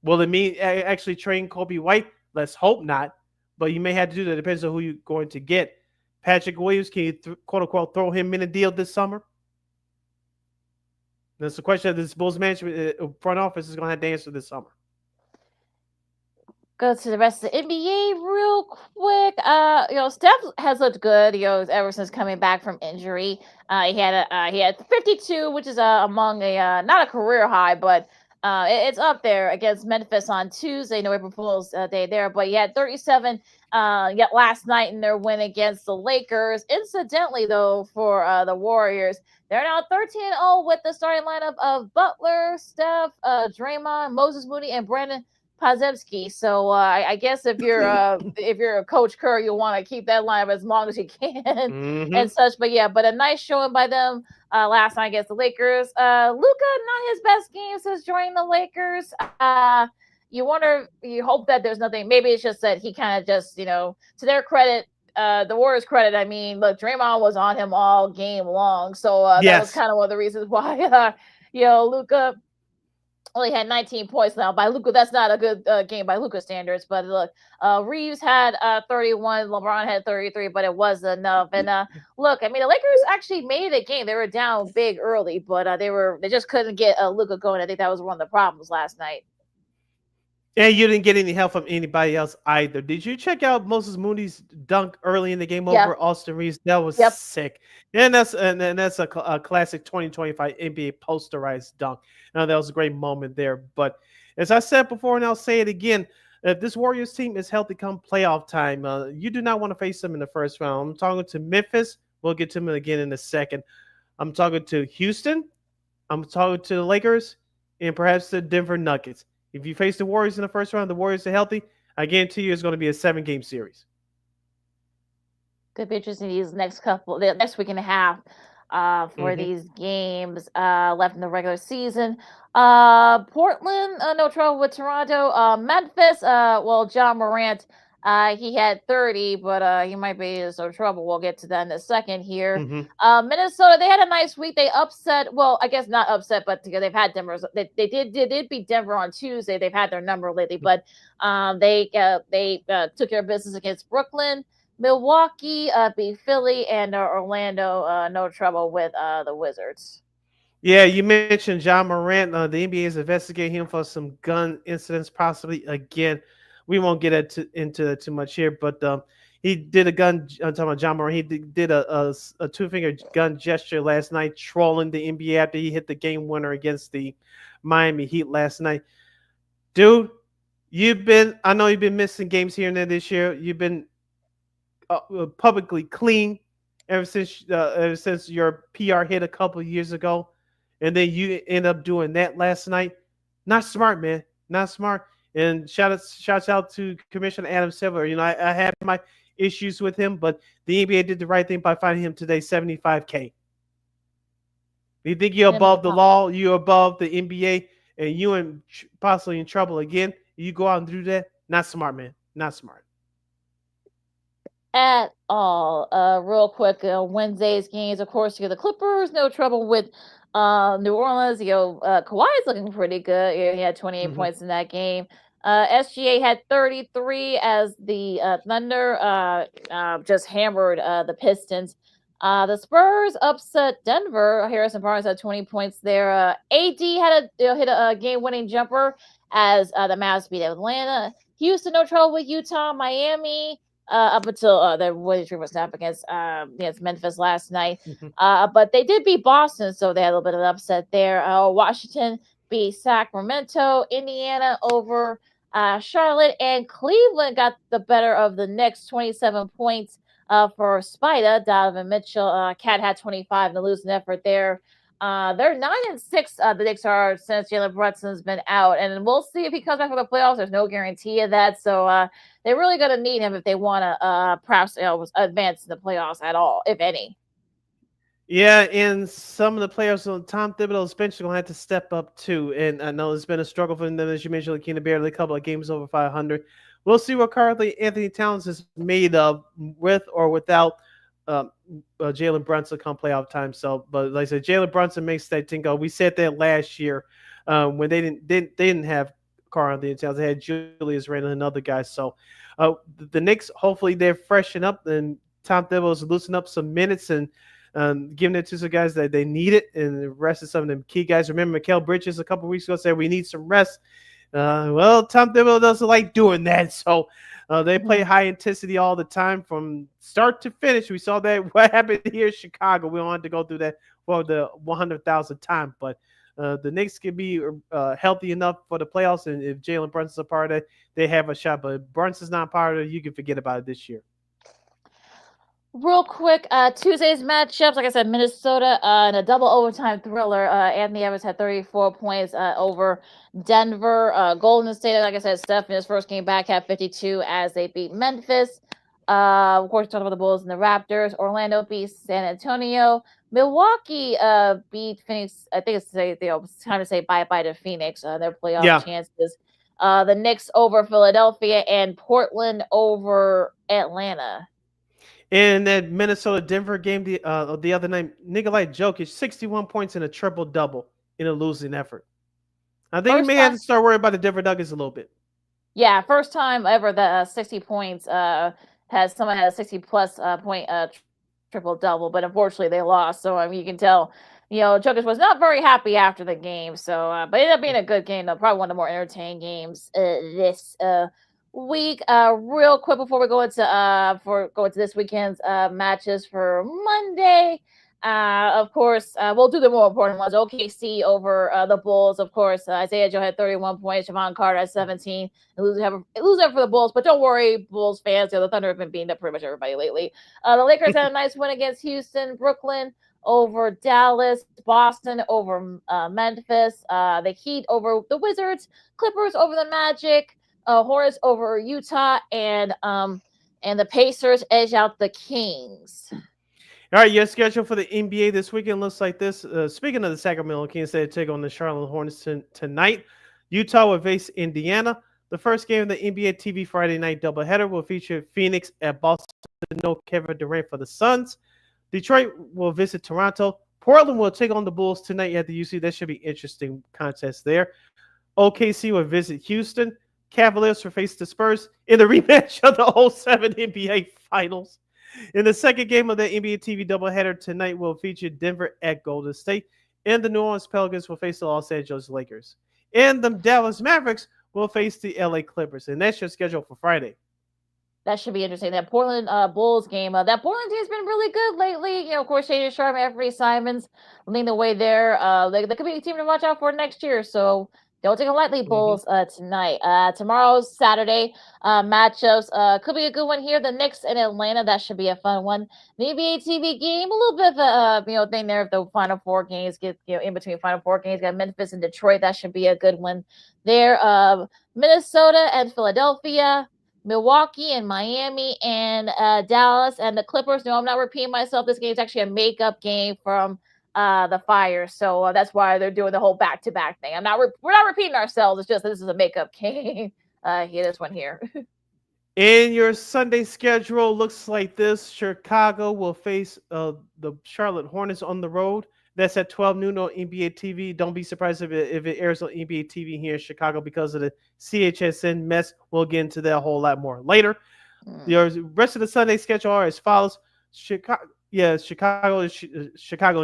Will it mean actually train Kobe White? Let's hope not. But you may have to do that. Depends on who you're going to get. Patrick Williams, can you quote unquote throw him in a deal this summer? That's the question that this Bulls management front office is going to have to answer this summer. Go to the rest of the NBA real quick. Steph has looked good, ever since coming back from injury. He had 52, which is among a not a career high, but it's up there against Memphis on Tuesday, no April Fool's Day there. But he had 37 yet last night in their win against the Lakers. Incidentally, though, for the Warriors, they're now 13-0 with the starting lineup of Butler, Steph, Draymond, Moses Moody, and Brandon Podziemski. So I guess if you're a Coach Kerr, you'll want to keep that lineup as long as you can and such. But a nice showing by them last night against the Lakers. Luka, not his best game since joining the Lakers. You hope that there's nothing. Maybe it's just that he kind of just, to their credit, the Warriors' credit. I mean, look, Draymond was on him all game long, so that was kind of one of the reasons why Luka only had 19 points. Now by Luka, that's not a good game by Luka standards. But look, Reeves had 31, LeBron had 33, but it was enough. And look, I mean, the Lakers actually made a game. They were down big early, but they just couldn't get Luka going. I think that was one of the problems last night. And you didn't get any help from anybody else either. Did you check out Moses Moody's dunk early in the game over Austin Reeves? That was sick. And that's a classic 2025 NBA posterized dunk. Now that was a great moment there. But as I said before, and I'll say it again, if this Warriors team is healthy come playoff time, you do not want to face them in the first round. I'm talking to Memphis. We'll get to them again in a second. I'm talking to Houston. I'm talking to the Lakers and perhaps the Denver Nuggets. If you face the Warriors in the first round, the Warriors are healthy, I guarantee you it's going to be a 7-game series. Could be interesting these next week and a half for these games left in the regular season. Portland, no trouble with Toronto. Memphis, John Morant, he had 30, but he might be in some trouble. We'll get to that in a second here. Minnesota, they had a nice week. They upset, I guess not upset, but they've had Denver. They did beat Denver on Tuesday. They've had their number lately, but they took care of business against Brooklyn. Milwaukee beat Philly, and Orlando, no trouble with the Wizards. Yeah, you mentioned John Morant. The NBA is investigating him for some gun incidents, possibly again. We won't get into that too much here, but he did a gun. I'm talking about John Morant. He did a two-finger gun gesture last night, trolling the NBA after he hit the game winner against the Miami Heat last night. Dude, I know you've been missing games here and there this year. You've been publicly clean ever since your PR hit a couple of years ago, and then you end up doing that last night. Not smart, man. Not smart. And shouts out to Commissioner Adam Silver. I had my issues with him, but the NBA did the right thing by finding him today $75K. You think you're above the law, you're above the NBA, and you're possibly in trouble again. You go out and do that. Not smart, man. Not smart. At all. Real quick, Wednesday's games, of course, the Clippers, no trouble with New Orleans. Kawhi's looking pretty good. He had 28 points in that game. SGA had 33 as the Thunder just hammered the Pistons. The Spurs upset Denver. Harrison Barnes had 20 points there. AD had hit a game-winning jumper as the Mavs beat Atlanta. Houston, no trouble with Utah. Miami, up until the winning streak was snapped against Memphis last night. But they did beat Boston, so they had a little bit of an upset there. Washington beat Sacramento. Indiana over Charlotte and Cleveland got the better of the Knicks, 27 points for Spida. Donovan Mitchell, Cat had 25 in the losing effort there. They're 9-6. The Knicks are since Jalen Brunson's been out, and we'll see if he comes back for the playoffs. There's no guarantee of that, so they're really going to need him if they want to perhaps advance in the playoffs at all, if any. Yeah, and some of the players on Tom Thibodeau's bench are going to have to step up too. And I know it's been a struggle for them, as you mentioned, LaKeena barely a couple of games over 500. We'll see what currently Anthony Towns is made of with or without Jalen Brunson come playoff time. So, but like I said, Jalen Brunson makes that thing go. We said that last year when they didn't have Karl Anthony Towns. They had Julius Randle and other guys. So the Knicks, hopefully they're freshen up and Tom Thibodeau's loosen up some minutes and giving it to some guys that they need it, and the rest of some of them key guys. Remember, Mikal Bridges a couple weeks ago said we need some rest. Well, Tom Thibodeau doesn't like doing that, so they play high intensity all the time from start to finish. We saw that what happened here in Chicago. We don't have to go through that for the 100,000th time, but the Knicks can be healthy enough for the playoffs, and if Jalen Brunson's a part of it, they have a shot. But if Brunson's not part of it, you can forget about it this year. Real quick, Tuesday's matchups, like I said, Minnesota in a double overtime thriller. Anthony Edwards had 34 points over Denver. Golden State, like I said, Steph in his first game back had 52 as they beat Memphis. Of course, talking about the Bulls and the Raptors. Orlando beat San Antonio. Milwaukee beat Phoenix. I think it's time to say bye-bye to Phoenix, their playoff chances. The Knicks over Philadelphia and Portland over Atlanta. In that Minnesota-Denver game the other night, Nikola Jokic, 61 points in a triple-double in a losing effort. I think we may have to start worrying about the Denver Nuggets a little bit. Yeah, first time ever that 60 points has someone had a 60-plus point triple-double, but unfortunately they lost. So, I mean, you can tell, Jokic was not very happy after the game. So, but it ended up being a good game, though. Probably one of the more entertaining games this week. Real quick before we go into this weekend's matches for Monday. Of course, we'll do the more important ones. OKC over the Bulls. Of course, Isaiah Joe had 31 points. Javon Carter had 17. Losing for the Bulls, but don't worry, Bulls fans. The Thunder have been beating up pretty much everybody lately. The Lakers had a nice win against Houston. Brooklyn over Dallas. Boston over Memphis. The Heat over the Wizards. Clippers over the Magic. Hornets over Utah, and the Pacers edge out the Kings. All right, your schedule for the NBA this weekend looks like this. Speaking of the Sacramento Kings, they take on the Charlotte Hornets tonight. Utah will face Indiana. The first game of the NBA TV Friday night doubleheader will feature Phoenix at Boston. No Kevin Durant for the Suns. Detroit will visit Toronto. Portland will take on the Bulls tonight at the UC. That should be an interesting contest there. OKC will visit Houston. Cavaliers will face the Spurs in the rematch of the 07 NBA Finals. In the second game of the NBA TV doubleheader tonight will feature Denver at Golden State, and the New Orleans Pelicans will face the Los Angeles Lakers. And the Dallas Mavericks will face the LA Clippers. And that's your schedule for Friday. That should be interesting. That Portland Bulls game. That Portland team's been really good lately. Of course, Shaden Sharp, Anthony Simons leading the way there. They could be a team to watch out for next year. So don't take them lightly, Bulls, tonight. Tomorrow's Saturday matchups. Could be a good one here. The Knicks in Atlanta. That should be a fun one. The NBA TV game. A little bit of a thing there. If the Final Four games get in between Final Four games, got Memphis and Detroit. That should be a good one there. Minnesota and Philadelphia. Milwaukee and Miami and Dallas and the Clippers. No, I'm not repeating myself. This game is actually a makeup game from the Fire, so that's why they're doing the whole back-to-back thing. We're not repeating ourselves. It's just this is a makeup game. This one here. And your Sunday schedule looks like this. Chicago will face the Charlotte Hornets on the road. That's at 12 noon on NBA TV. Don't be surprised if it airs on NBA TV here in Chicago because of the CHSN mess. We'll get into that a whole lot more later. The rest of the Sunday schedule are as follows. Chicago and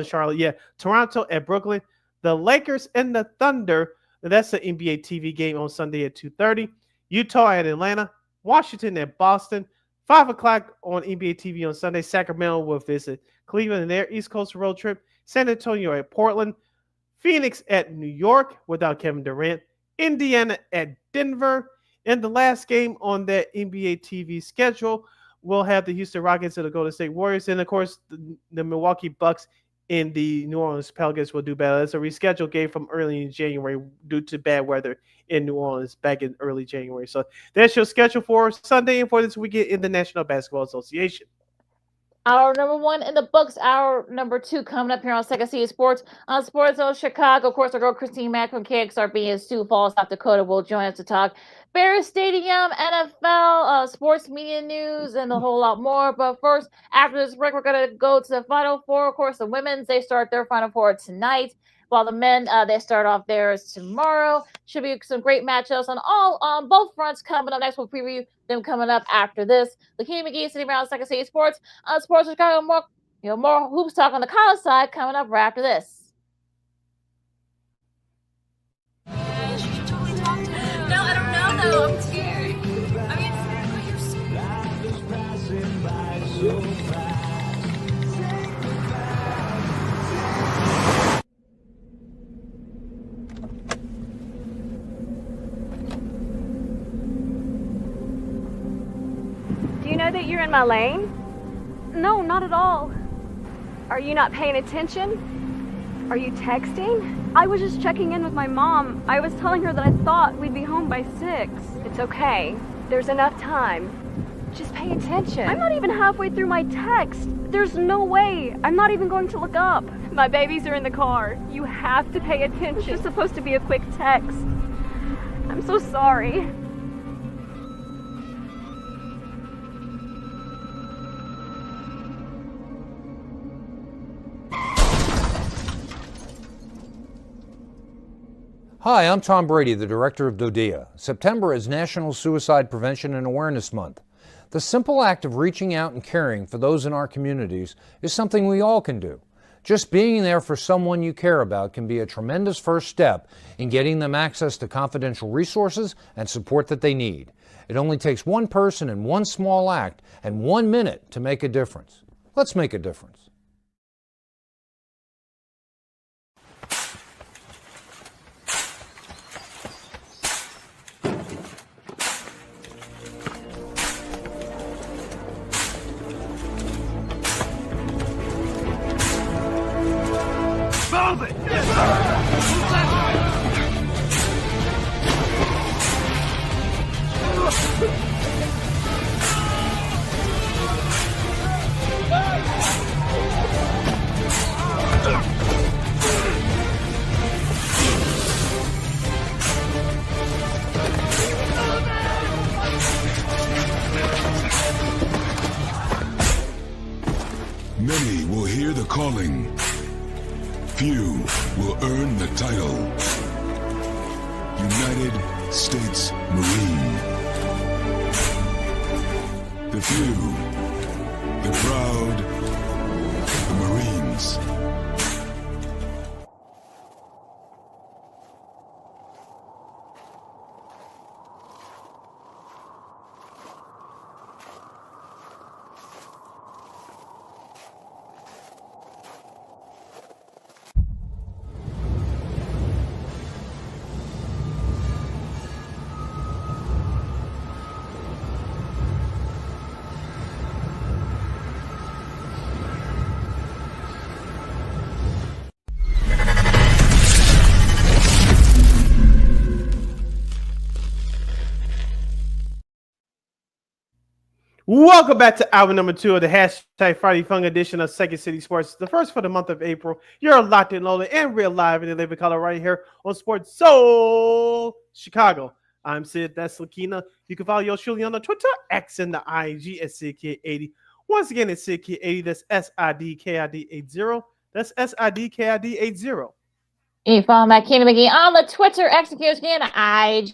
Charlotte. Yeah, Toronto at Brooklyn. The Lakers and the Thunder. That's the NBA TV game on Sunday at 2:30. Utah at Atlanta. Washington at Boston. 5 o'clock on NBA TV on Sunday. Sacramento will visit Cleveland in their East Coast road trip. San Antonio at Portland. Phoenix at New York without Kevin Durant. Indiana at Denver. And the last game on that NBA TV schedule, we'll have the Houston Rockets and the Golden State Warriors. And of course, the Milwaukee Bucks and the New Orleans Pelicans will do better. It's a rescheduled game from early in January due to bad weather in New Orleans back in early January. So that's your schedule for Sunday and for this weekend in the National Basketball Association. Hour number 1 in the books. Hour number 2 coming up here on Second City Sports on Sports Zone Chicago. Of course, our girl Christine Manika from KXRB in Sioux Falls, South Dakota will join us to talk Bears Stadium, NFL, sports media news, and a whole lot more. But first, after this break, we're going to go to the Final Four. Of course, the women's, they start their Final Four tonight, while the men, they start off theirs tomorrow. Should be some great matchups on both fronts coming up next. We'll preview them coming up after this. LaKeena, McGee, sitting around Second City Sports on Sports Chicago. More hoops talk on the college side coming up right after this. No, I don't know though. I'm scared. I mean, you're Do you know that you're in my lane? No, not at all. Are you not paying attention? Are you texting? I was just checking in with my mom. I was telling her that I thought we'd be home by 6. It's okay. There's enough time. Just pay attention. I'm not even halfway through my text. There's no way. I'm not even going to look up. My babies are in the car. You have to pay attention. It's just supposed to be a quick text. I'm so sorry. Hi, I'm Tom Brady, the director of DODEA. September is National Suicide Prevention and Awareness Month. The simple act of reaching out and caring for those in our communities is something we all can do. Just being there for someone you care about can be a tremendous first step in getting them access to confidential resources and support that they need. It only takes one person and one small act and 1 minute to make a difference. Let's make a difference. Many will hear the calling. Few will earn the title. United States Marine. The few, the proud, the Marines. Welcome back to hour number 2 of the hashtag Friday Fun edition of Second City Sports, the first for the month of April. You're locked in, loaded, and real live in the living color right here on Sports Soul Chicago. I'm Sid. That's LaKeena. You can follow yours truly on the Twitter, X, and the IG at SidKid80. Once again, it's SidKid80. That's SIDKID80. That's SIDKID80. You can follow LaKeena McGee on the Twitter, X, and IG.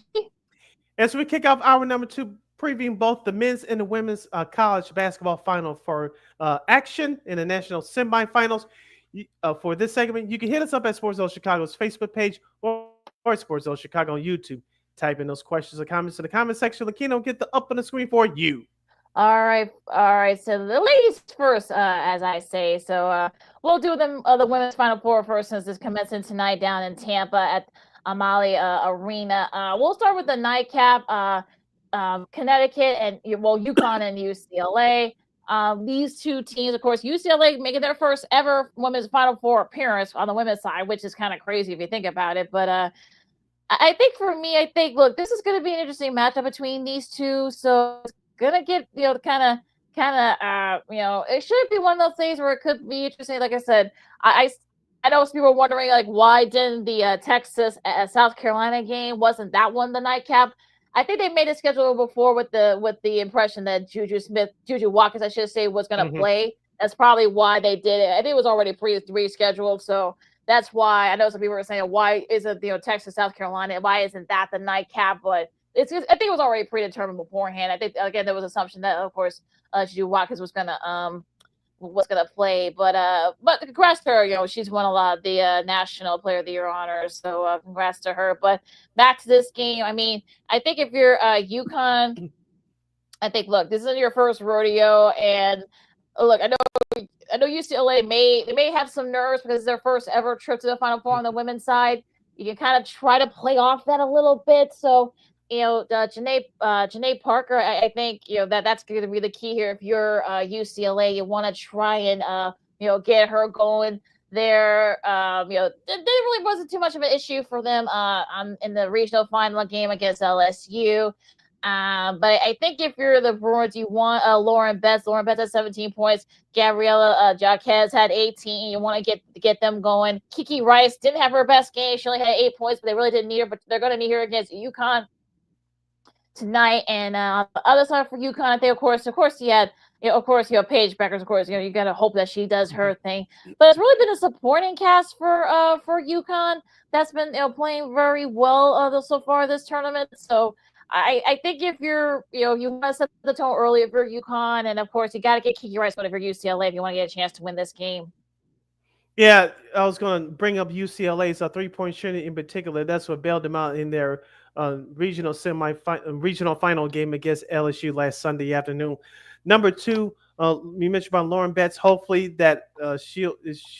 As we kick off hour number 2, previewing both the men's and the women's college basketball final for action in the national semifinals. For this segment, you can hit us up at Sports Zone Chicago's Facebook page or Sports Zone Chicago on YouTube. Type in those questions or comments in the comment section. LaKeena will get the up on the screen for you. All right. So the ladies first, as I say. So we'll do them the women's Final Four first, since it's commencing tonight down in Tampa at Amalie Arena. We'll start with the nightcap. Connecticut and UConn and UCLA. These two teams, of course, UCLA making their first ever women's Final Four appearance on the women's side, which is kind of crazy if you think about it. But I think for me, look, this is going to be an interesting matchup between these two. So it's going to get, kind of, it should be one of those things where it could be interesting. Like I said, I know some people were wondering, like, why didn't the Texas South Carolina game, wasn't that one the nightcap? I think they made a schedule before with the impression that Juju Watkins, I should say, was going to play. That's probably why they did it. I think it was already rescheduled, so that's why. I know some people were saying, why isn't Texas, South Carolina? Why isn't that the nightcap? But I think it was already predetermined beforehand. I think again there was assumption that of course Juju Watkins was gonna play, but congrats to her. She's won a lot of the National Player of the Year honors, so congrats to her. But back to this game, I mean, I think if you're UConn, I think look, this isn't your first rodeo, and look, I know UCLA may have some nerves because it's their first ever trip to the Final Four on the women's side. You can kind of try to play off that a little bit, so. Janae Parker, I think that's going to be the key here. If you're UCLA, you want to try and get her going there. There really wasn't too much of an issue for them in the regional final game against LSU. But I think if you're the Bruins, you want Lauren Betts. Lauren Betts had 17 points. Gabriela Jaquez had 18. You want to get them going. Kiki Rice didn't have her best game. She only had 8 points, but they really didn't need her. But they're going to need her against UConn tonight. And on the other side for UConn, I think, of course, you had, Paige Beckers, of course, you got to hope that she does her thing. But it's really been a supporting cast for UConn that's been, playing very well so far this tournament. So I think if you're, you want to set the tone early if you're UConn, and of course, you got to get Kiki Rice, but if you're UCLA, if you want to get a chance to win this game. Yeah, I was going to bring up UCLA's 3-point shooting in particular. That's what bailed them out in their regional final game against LSU last Sunday afternoon. Number two, you mentioned about Lauren Betts. Hopefully that she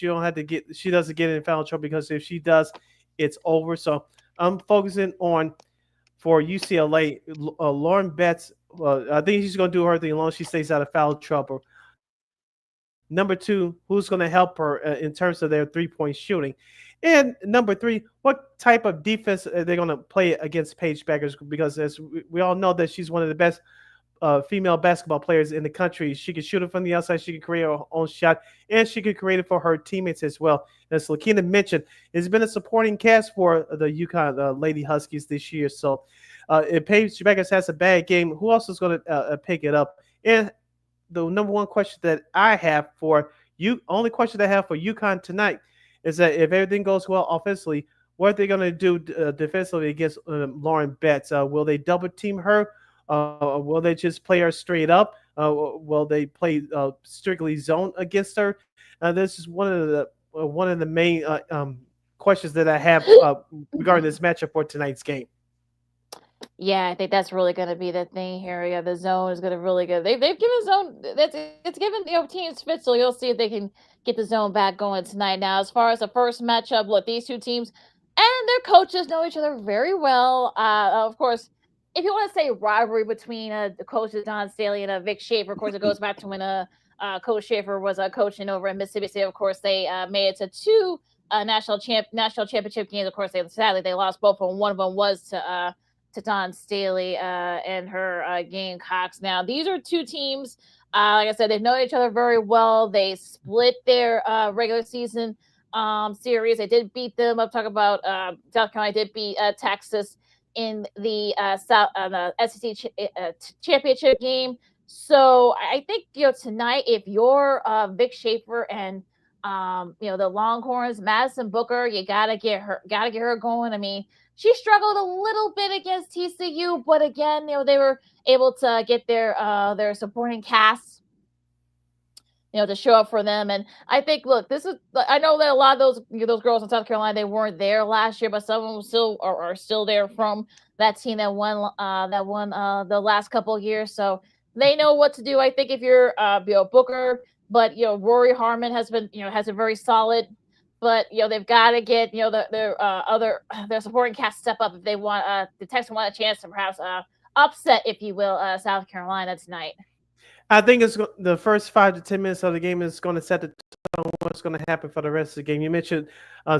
doesn't get in foul trouble, because if she does, it's over. So I'm focusing on for UCLA, Lauren Betts. I think she's going to do her thing as long as she stays out of foul trouble. Number two, who's going to help her in terms of their 3-point shooting? And number three, what type of defense are they going to play against Paige Beckers? Because as we all know that she's one of the best female basketball players in the country. She can shoot it from the outside. She can create her own shot, and she can create it for her teammates as well. As LaKeena mentioned, it's been a supporting cast for the UConn Lady Huskies this year. So if Paige Beckers has a bad game, who else is going to pick it up? And the number one question that I have for UConn tonight is that if everything goes well offensively, what are they going to do defensively against Lauren Betts? Will they double team her? Will they just play her straight up? Will they play strictly zone against her? This is one of the main questions that I have regarding this matchup for tonight's game. Yeah, I think that's really going to be the thing here. Yeah, the zone is going to really good. They've given zone it's given teams fits, so you'll see if they can get the zone back going tonight. Now, as far as the first matchup, look, these two teams and their coaches know each other very well. Of course, if you want to say rivalry between the coaches Don Staley and Vic Schaefer, of course, it goes back to when Coach Schaefer was coaching over in Mississippi State. Of course, they made it to two national championship games. Of course, sadly they lost both of them. One of them was to Don Staley and her Gamecocks. Now, these are two teams, like I said, they know each other very well. They split their regular season series. They did beat them. I'm talking about South Carolina did beat Texas in the SEC championship game. So I think tonight, if you're Vic Schaefer and the Longhorns, Madison Booker, you gotta get her going. I mean, she struggled a little bit against TCU, but again, they were able to get their supporting cast, to show up for them. And I think, look, I know that a lot of those girls in South Carolina, they weren't there last year, but some of them still are still there from that team that won the last couple of years. So they know what to do. I think if you're Booker, but Rory Harmon has been very solid. But they've got to get their supporting cast step up if they want the Texans want a chance to perhaps upset, if you will, South Carolina tonight? I think it's the first 5 to 10 minutes of the game is going to set the tone what's going to happen for the rest of the game. You mentioned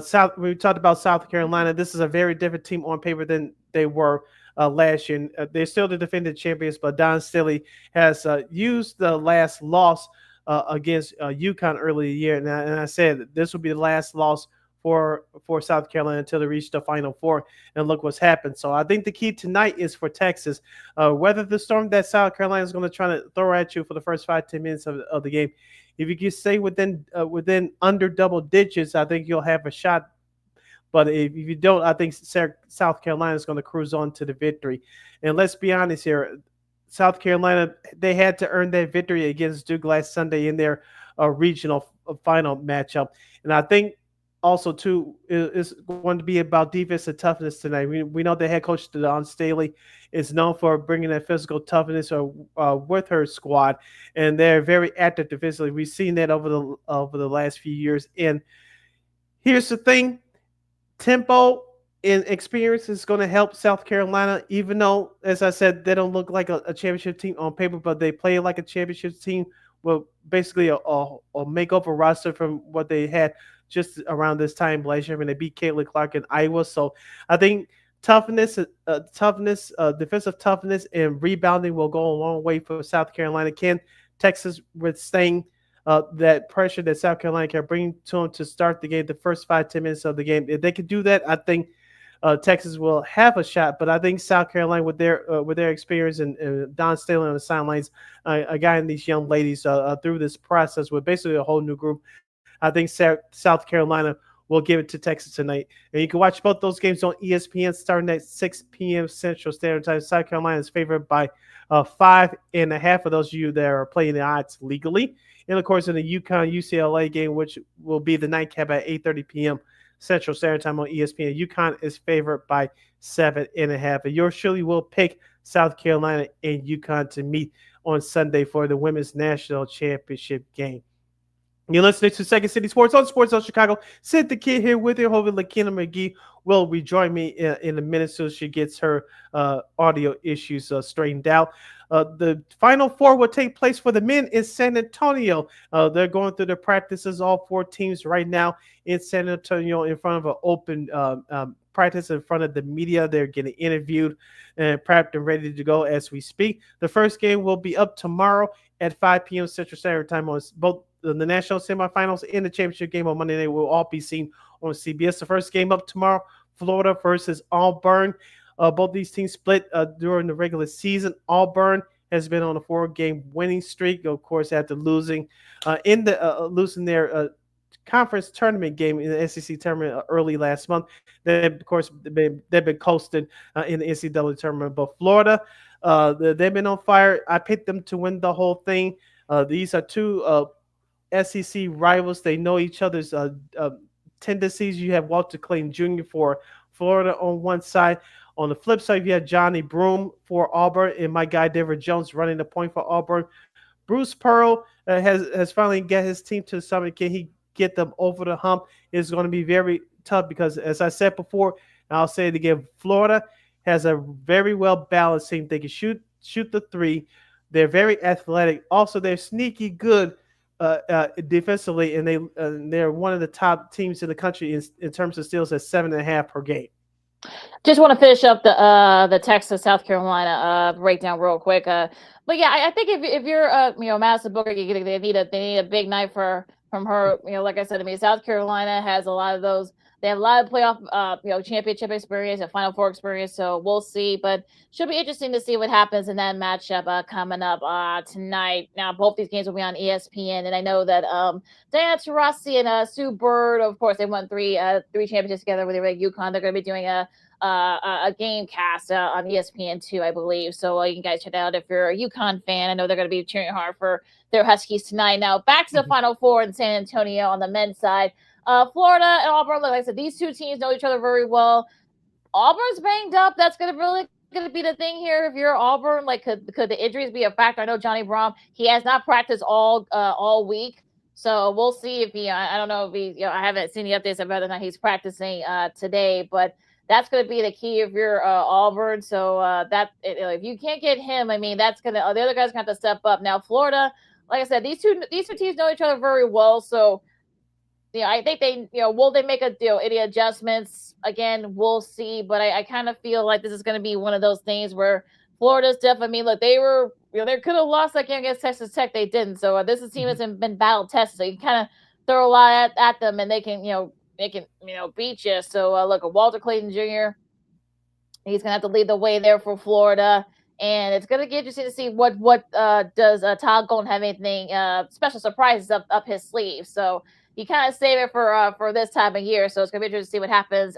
South. We talked about South Carolina. This is a very different team on paper than they were last year. They're still the defending champions, but Don Staley has used the last loss against UConn early in the year, and I said this will be the last loss for South Carolina until they reach the Final Four. And look what's happened. So I think the key tonight is for Texas. Weather the storm that South Carolina is going to try to throw at you for the first 5-10 minutes of the game. If you can stay within under double digits, I think you'll have a shot. But if you don't, I think South Carolina is going to cruise on to the victory. And let's be honest here. South Carolina, they had to earn that victory against Duke last Sunday in their regional final matchup. And I think also, too, is going to be about defensive toughness tonight. We know the head coach, Don Staley, is known for bringing that physical toughness with her squad, and they're very active defensively. We've seen that over the last few years. And here's the thing. Tempo and experience is going to help South Carolina, even though, as I said, they don't look like a championship team on paper, but they play like a championship team. Well, basically a makeover roster from what they had just around this time last year when they beat Caitlin Clark in Iowa. So I think defensive toughness, and rebounding will go a long way for South Carolina. Can Texas withstand that pressure that South Carolina can bring to them to start the game, the first 5-10 minutes of the game? If they can do that, I think Texas will have a shot. But I think South Carolina, with their experience and Don Staley on the sidelines, guiding these young ladies through this process with basically a whole new group, I think South Carolina will give it to Texas tonight. And you can watch both those games on ESPN starting at 6 p.m. Central Standard Time. South Carolina is favored by 5.5 for those of you that are playing the odds legally. And, of course, in the UConn-UCLA game, which will be the nightcap at 8:30 p.m. Central Standard Time on ESPN, UConn is favored by 7.5. And yours surely will pick South Carolina and UConn to meet on Sunday for the Women's National Championship game. You're listening to Second City Sports on Sports Zone Chicago. Sid the Kid here with you. Hopefully, LaKeena McGee will rejoin me in a minute so she gets her audio issues straightened out. The Final Four will take place for the men in San Antonio. They're going through the practices, all 4 teams right now in San Antonio in front of an open practice in front of the media. They're getting interviewed and prepped and ready to go as we speak. The first game will be up tomorrow at 5 p.m. Central Standard Time on both the national semifinals and the championship game on Monday night will all be seen on CBS. The first game up tomorrow, Florida versus Auburn. Both these teams split during the regular season. Auburn has been on a 4-game winning streak, of course, after losing their conference tournament game in the SEC tournament early last month. They've been coasted in the NCAA tournament. But Florida, they've been on fire. I picked them to win the whole thing. These are 2 SEC rivals. They know each other's tendencies. You have Walter Clayton Jr. for Florida on one side. On the flip side, you have Johnny Broome for Auburn and my guy Denver Jones running the point for Auburn. Bruce Pearl has finally got his team to the summit. Can he get them over the hump? It's going to be very tough because, as I said before, and I'll say it again, Florida has a very well balanced team. They can shoot the 3. They're very athletic. Also, they're sneaky good defensively, and they're one of the top teams in the country in terms of steals at 7.5 per game. Just want to finish up the Texas South Carolina breakdown real quick. But yeah, I think if you're Madison Booker, they need a big night from her. Like I said, I mean, South Carolina has a lot of those. They have a lot of playoff, championship experience and Final Four experience. So we'll see. But should be interesting to see what happens in that matchup coming up tonight. Now, both these games will be on ESPN, and I know that Diana Taurasi and Sue Bird, of course, they won three championships together with UConn. They're going to be doing a game cast on ESPN2, I believe. So you can guys check it out if you're a UConn fan. I know they're going to be cheering hard for their Huskies tonight. Now, back to the Final Four in San Antonio on the men's side. Florida and Auburn, like I said, these 2 teams know each other very well. Auburn's banged up. That's going to be the thing here. If you're Auburn, like could the injuries be a factor? I know Johnny Broome, he has not practiced all week, so we'll see if he. I don't know if he. I haven't seen the updates of whether or not he's practicing today, but that's going to be the key if you're Auburn. So if you can't get him, I mean, that's going to the other guys going to have to step up. Now, Florida, like I said, these two teams know each other very well. So, I think they, will they make any adjustments? Again, we'll see. But I kind of feel like this is going to be one of those things where Florida's definitely. I mean, look, they were, they could have lost that game against Texas Tech. They didn't. So this team hasn't been battle tested. So you can kind of throw a lot at them, and they can, beat you. So look, Walter Clayton Jr. He's gonna have to lead the way there for Florida, and it's gonna get interesting to see what does Todd Golden have anything special surprises up his sleeve. So you kind of save it for this time of year. So it's gonna be interesting to see what happens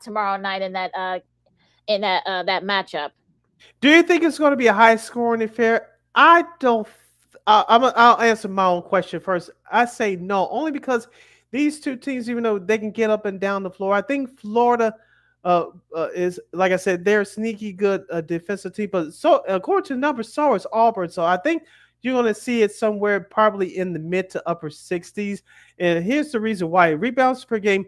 tomorrow night in that matchup. Do you think it's going to be a high scoring affair? I don't. I'll answer my own question first. I say no, only because these two teams, even though they can get up and down the floor, I think Florida is, like I said, they're a sneaky good defensive team. But so according to the numbers, so is Auburn. So I think you're going to see it somewhere probably in the mid to upper 60s. And here's the reason why: rebounds per game,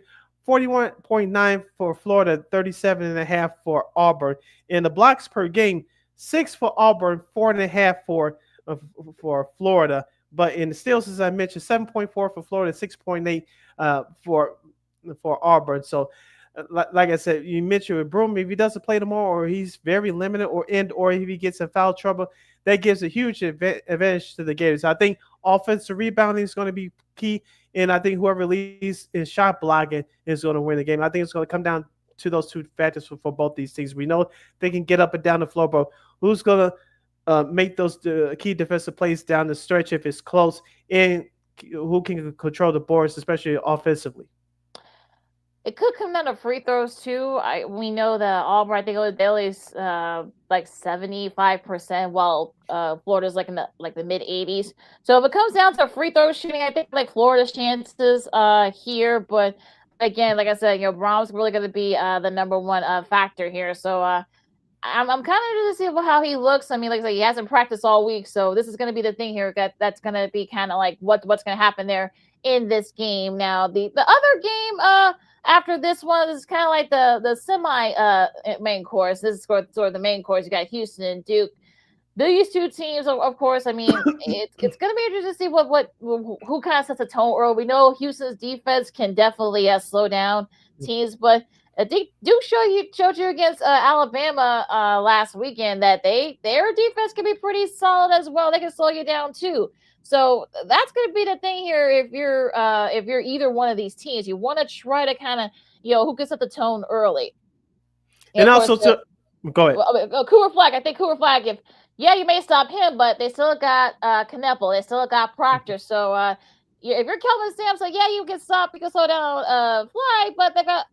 41.9 for Florida, 37.5 for Auburn. And the blocks per game, 6 for Auburn, 4.5 for Florida. But in the steals, as I mentioned, 7.4 for Florida, 6.8 for Auburn. So, like I said, you mentioned with Broom, if he doesn't play tomorrow, or he's very limited, or if he gets in foul trouble, that gives a huge advantage to the Gators. I think offensive rebounding is going to be key, and I think whoever leads in shot blocking is going to win the game. I think it's going to come down to those two factors for both these teams. We know they can get up and down the floor, but who's going to make those key defensive plays down the stretch if it's close, and who can control the boards, especially offensively? It could come down to free throws too. We know that Auburn, I think they only like 75%, while Florida's like in the mid 80s. So if it comes down to free throw shooting, I think like Florida's chances here. But again, like I said, Brom's really going to be the number one factor here. So I'm kind of interested to see how he looks. I mean, like I said, he hasn't practiced all week, so this is going to be the thing here that's going to be kind of like what's going to happen there in this game. Now, the other game after this one is kind of like the semi main course. This is sort of the main course. You got Houston and Duke. These two teams, of course, I mean, it's going to be interesting to see who kind of sets a tone early. We know Houston's defense can definitely slow down teams, but Duke showed you against Alabama last weekend that their defense can be pretty solid as well. They can slow you down too. So that's going to be the thing here. If you're either one of these teams, you want to try to kind of who can set the tone early. And also go ahead. Cooper Flag. I think Cooper Flag. You may stop him, but they still got Kneppel. They still got Proctor. So if you're Kelvin Sampson, you can stop. You can slow down Flag, but they got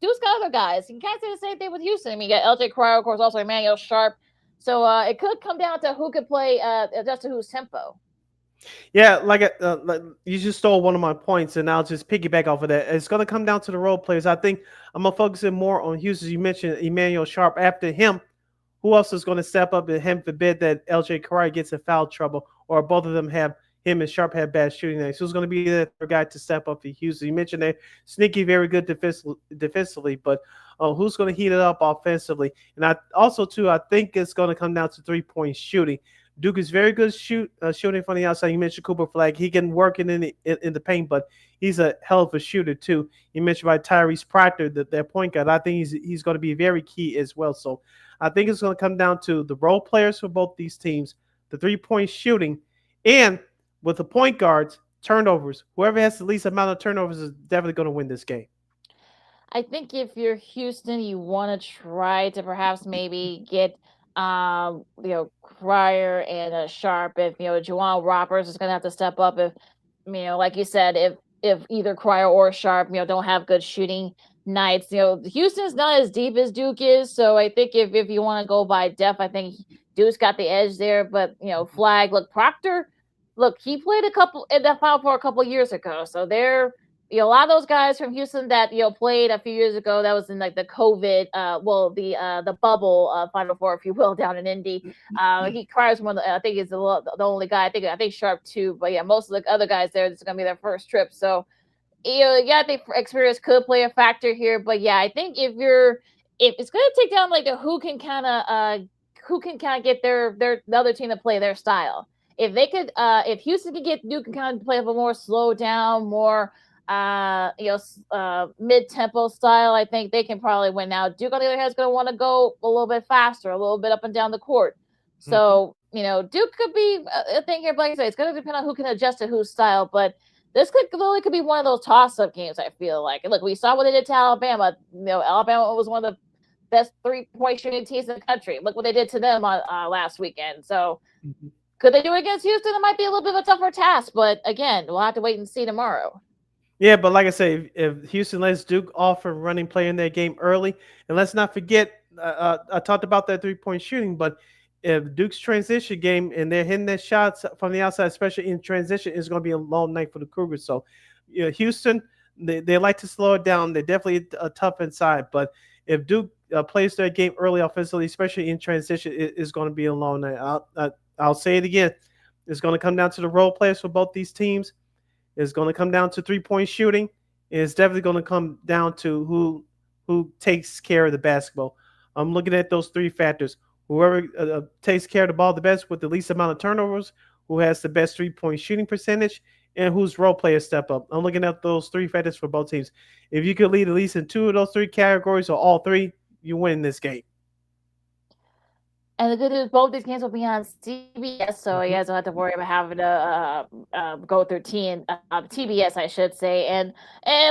Duke's got other guys. You can't say the same thing with Houston. I mean, you got LJ Cryer, of course, also Emmanuel Sharp. So it could come down to who could play adjust to whose tempo. Yeah, like you just stole one of my points, and I'll just piggyback off of that. It's going to come down to the role players. I think I'm going to focus in more on Houston. You mentioned Emmanuel Sharp. After him, who else is going to step up and heaven forbid that LJ Cryer gets in foul trouble, or both of them him and Sharp have bad shooting nights? Who's going to be the guy to step up for Houston? You mentioned they're sneaky, very good defensively, but who's going to heat it up offensively? And I think it's going to come down to 3-point shooting. Duke is very good shooting from the outside. You mentioned Cooper Flag. He can work in the paint, but he's a hell of a shooter too. You mentioned by Tyrese Proctor, their point guard. I think he's going to be very key as well. So I think it's going to come down to the role players for both these teams, the 3-point shooting, and with the point guards, turnovers. Whoever has the least amount of turnovers is definitely going to win this game. I think if you're Houston, you want to try to perhaps maybe get Cryer and Sharp. If Juwan Roberts is going to have to step up, if like you said, if either Cryer or Sharp don't have good shooting nights. Houston's not as deep as Duke is, so I think if you want to go by depth, I think Duke's got the edge there. But Flag, Proctor, he played in the Final Four a couple years ago, so they're a lot of those guys from Houston that played a few years ago. That was in like the COVID, the bubble Final Four, if you will, down in Indy. He Cryer's one. I think he's the only guy. I think Sharp too. But most of the other guys there, this is gonna be their first trip. So yeah, I think experience could play a factor here, but yeah, I think if it's going to take down like who can kind of get the other team to play their style. If they could, if Houston could get Duke and kind of play a more slow down, more mid-tempo style, I think they can probably win. Now Duke on the other hand is going to want to go a little bit faster, a little bit up and down the court. So Duke could be a thing here, but like I say, it's going to depend on who can adjust to whose style. But this could be one of those toss-up games. I feel like. And look, we saw what they did to Alabama. Alabama was one of the best 3-point shooting teams in the country. Look what they did to them on last weekend. So. Could they do it against Houston? It might be a little bit of a tougher task, but again, we'll have to wait and see tomorrow. Yeah, but like I say, if Houston lets Duke off a running play in their game early, and let's not forget, I talked about that 3-point shooting, but if Duke's transition game and they're hitting their shots from the outside, especially in transition, it's going to be a long night for the Cougars. So, Houston, they like to slow it down. They're definitely tough inside, but if Duke plays their game early offensively, especially in transition, it's going to be a long night. I'll say it again. It's going to come down to the role players for both these teams. It's going to come down to 3-point shooting. It's definitely going to come down to who takes care of the basketball. I'm looking at those 3 factors. Whoever takes care of the ball the best with the least amount of turnovers, who has the best 3-point shooting percentage, and whose role players step up. I'm looking at those 3 factors for both teams. If you could lead at least in 2 of those 3 categories or all 3, you win this game. And the good news, both these games will be on CBS, so you guys don't have to worry about having to go through TBS, I should say. And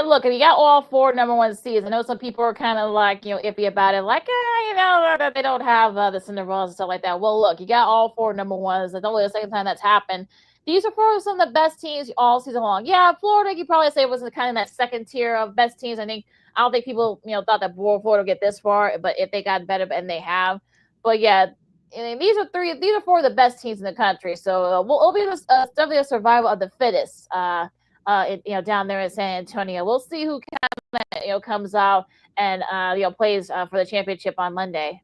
look, if you got all 4 number 1 seeds, I know some people are kind of like iffy about it, like that they don't have the Cinderellas and stuff like that. Well, look, you got all 4 number 1s. It's only the second time that's happened. These are 4 of some of the best teams all season long. Yeah, Florida, you probably say was kind of that second tier of best teams. I don't think people thought that Florida would get this far, but if they got better, and they have. But yeah, these are 4 of the best teams in the country. So it'll be definitely a survival of the fittest. Down there in San Antonio, we'll see who comes out and plays for the championship on Monday.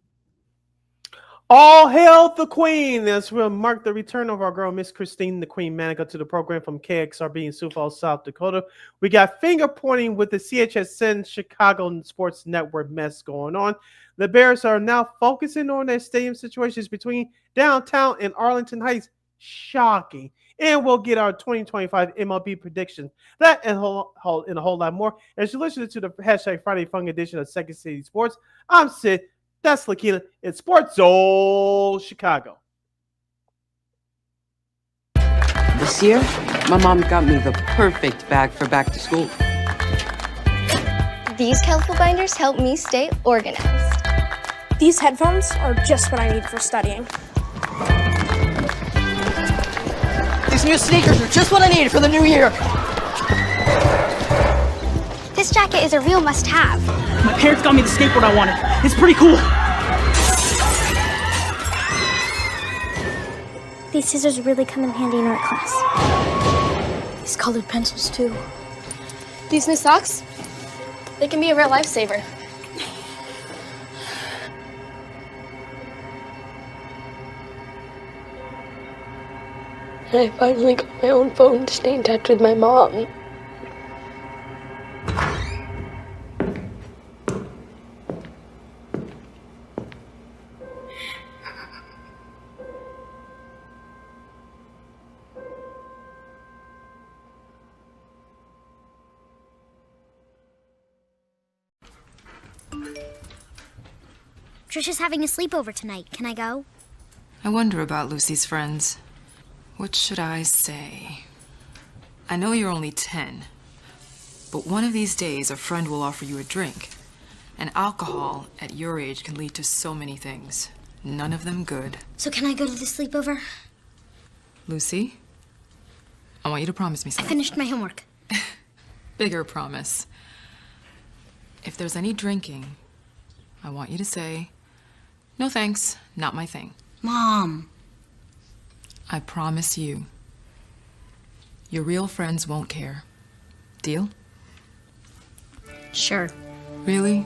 All hail the Queen! This will mark the return of our girl, Miss Christine, the Queen Manika, to the program from KXRB in Sioux Falls, South Dakota. We got finger pointing with the CHSN Chicago Sports Network mess going on. The Bears are now focusing on their stadium situations between downtown and Arlington Heights. Shocking. And we'll get our 2025 MLB predictions. That and a whole lot more. As you listen to the hashtag Friday Fun edition of Second City Sports, I'm Sid. That's LaKeena. It's Sports Zone Chicago. This year, my mom got me the perfect bag for back to school. These colorful binders help me stay organized. These headphones are just what I need for studying. These new sneakers are just what I needed for the new year. This jacket is a real must-have. My parents got me the skateboard I wanted. It's pretty cool. These scissors really come in handy in art class. These colored pencils, too. These new socks, they can be a real lifesaver. I finally got my own phone to stay in touch with my mom. Trisha's having a sleepover tonight. Can I go? I wonder about Lucy's friends. What should I say? I know you're only 10, but one of these days a friend will offer you a drink. And alcohol at your age can lead to so many things. None of them good. So can I go to the sleepover? Lucy, I want you to promise me I something. finished my homework. Bigger promise. If there's any drinking, I want you to say, "No thanks, not my thing." Mom. I promise you, your real friends won't care. Deal? Sure. Really?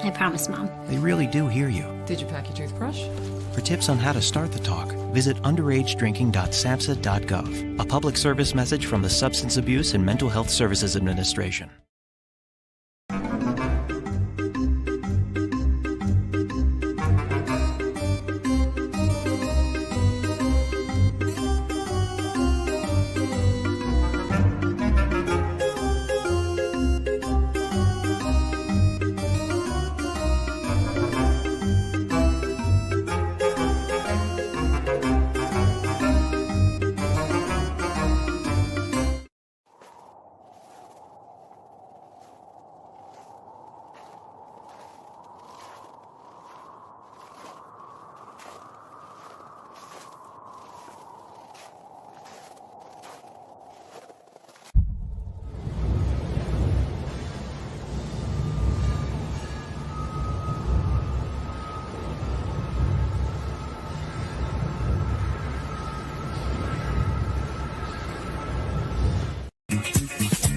I promise, Mom. They really do hear you. Did you pack your toothbrush? For tips on how to start the talk, visit underagedrinking.samhsa.gov. A public service message from the Substance Abuse and Mental Health Services Administration.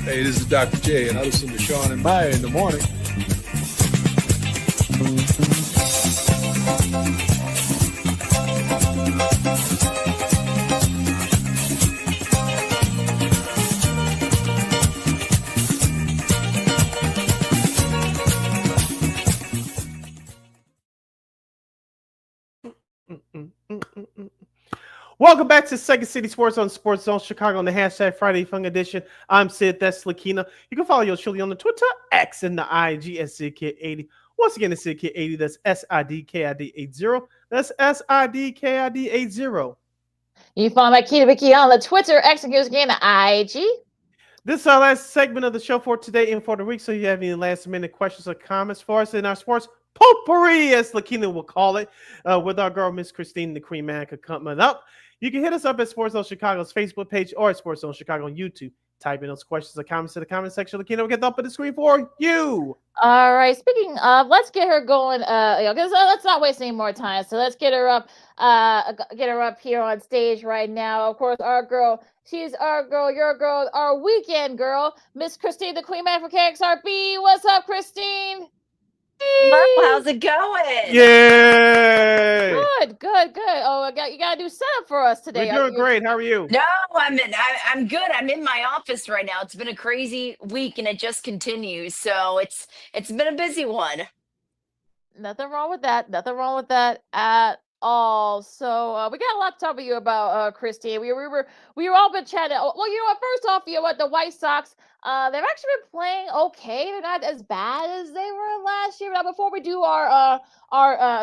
Hey, this is Dr. J, and I listen to Sean and Maya in the morning. Welcome back to Second City Sports on Sports Zone Chicago on the hashtag Friday Fun Edition. I'm Sid, that's LaKeena. You can follow yours truly on the Twitter, X, and the IG at SidKid80. Once again, it's SidKid80. That's SIDKID80. That's SIDKID80. You can follow my Key to Vicky on the Twitter, X, and again, the IG. This is our last segment of the show for today and for the week. So if you have any last minute questions or comments for us in our sports potpourri, as LaKeena will call it, with our girl, Miss Christine the Queen Manika coming up. You can hit us up at Sports Zone Chicago's Facebook page or at Sports Zone Chicago on YouTube. Type in those questions or comments to the comment section. LaKeena will get up on the screen for you. All right. Speaking of, let's get her going. Because let's not waste any more time. So let's get her up. Get her up here on stage right now. Of course, our girl. She's our girl. Your girl. Our weekend girl, Miss Christine the Queen Man for KXRB. What's up, Christine? How's it going? Yay! Good. Oh, you gotta do setup for us today. We're doing great. How are you? No, I'm good. I'm in my office right now. It's been a crazy week and it just continues. So it's been a busy one. Nothing wrong with that. Nothing wrong with that at all. So we got a lot to talk to you about, Christine. We were all been chatting. Well, you know what? First off, what the White Sox. They've actually been playing okay. They're not as bad as they were last year. Now, before we do our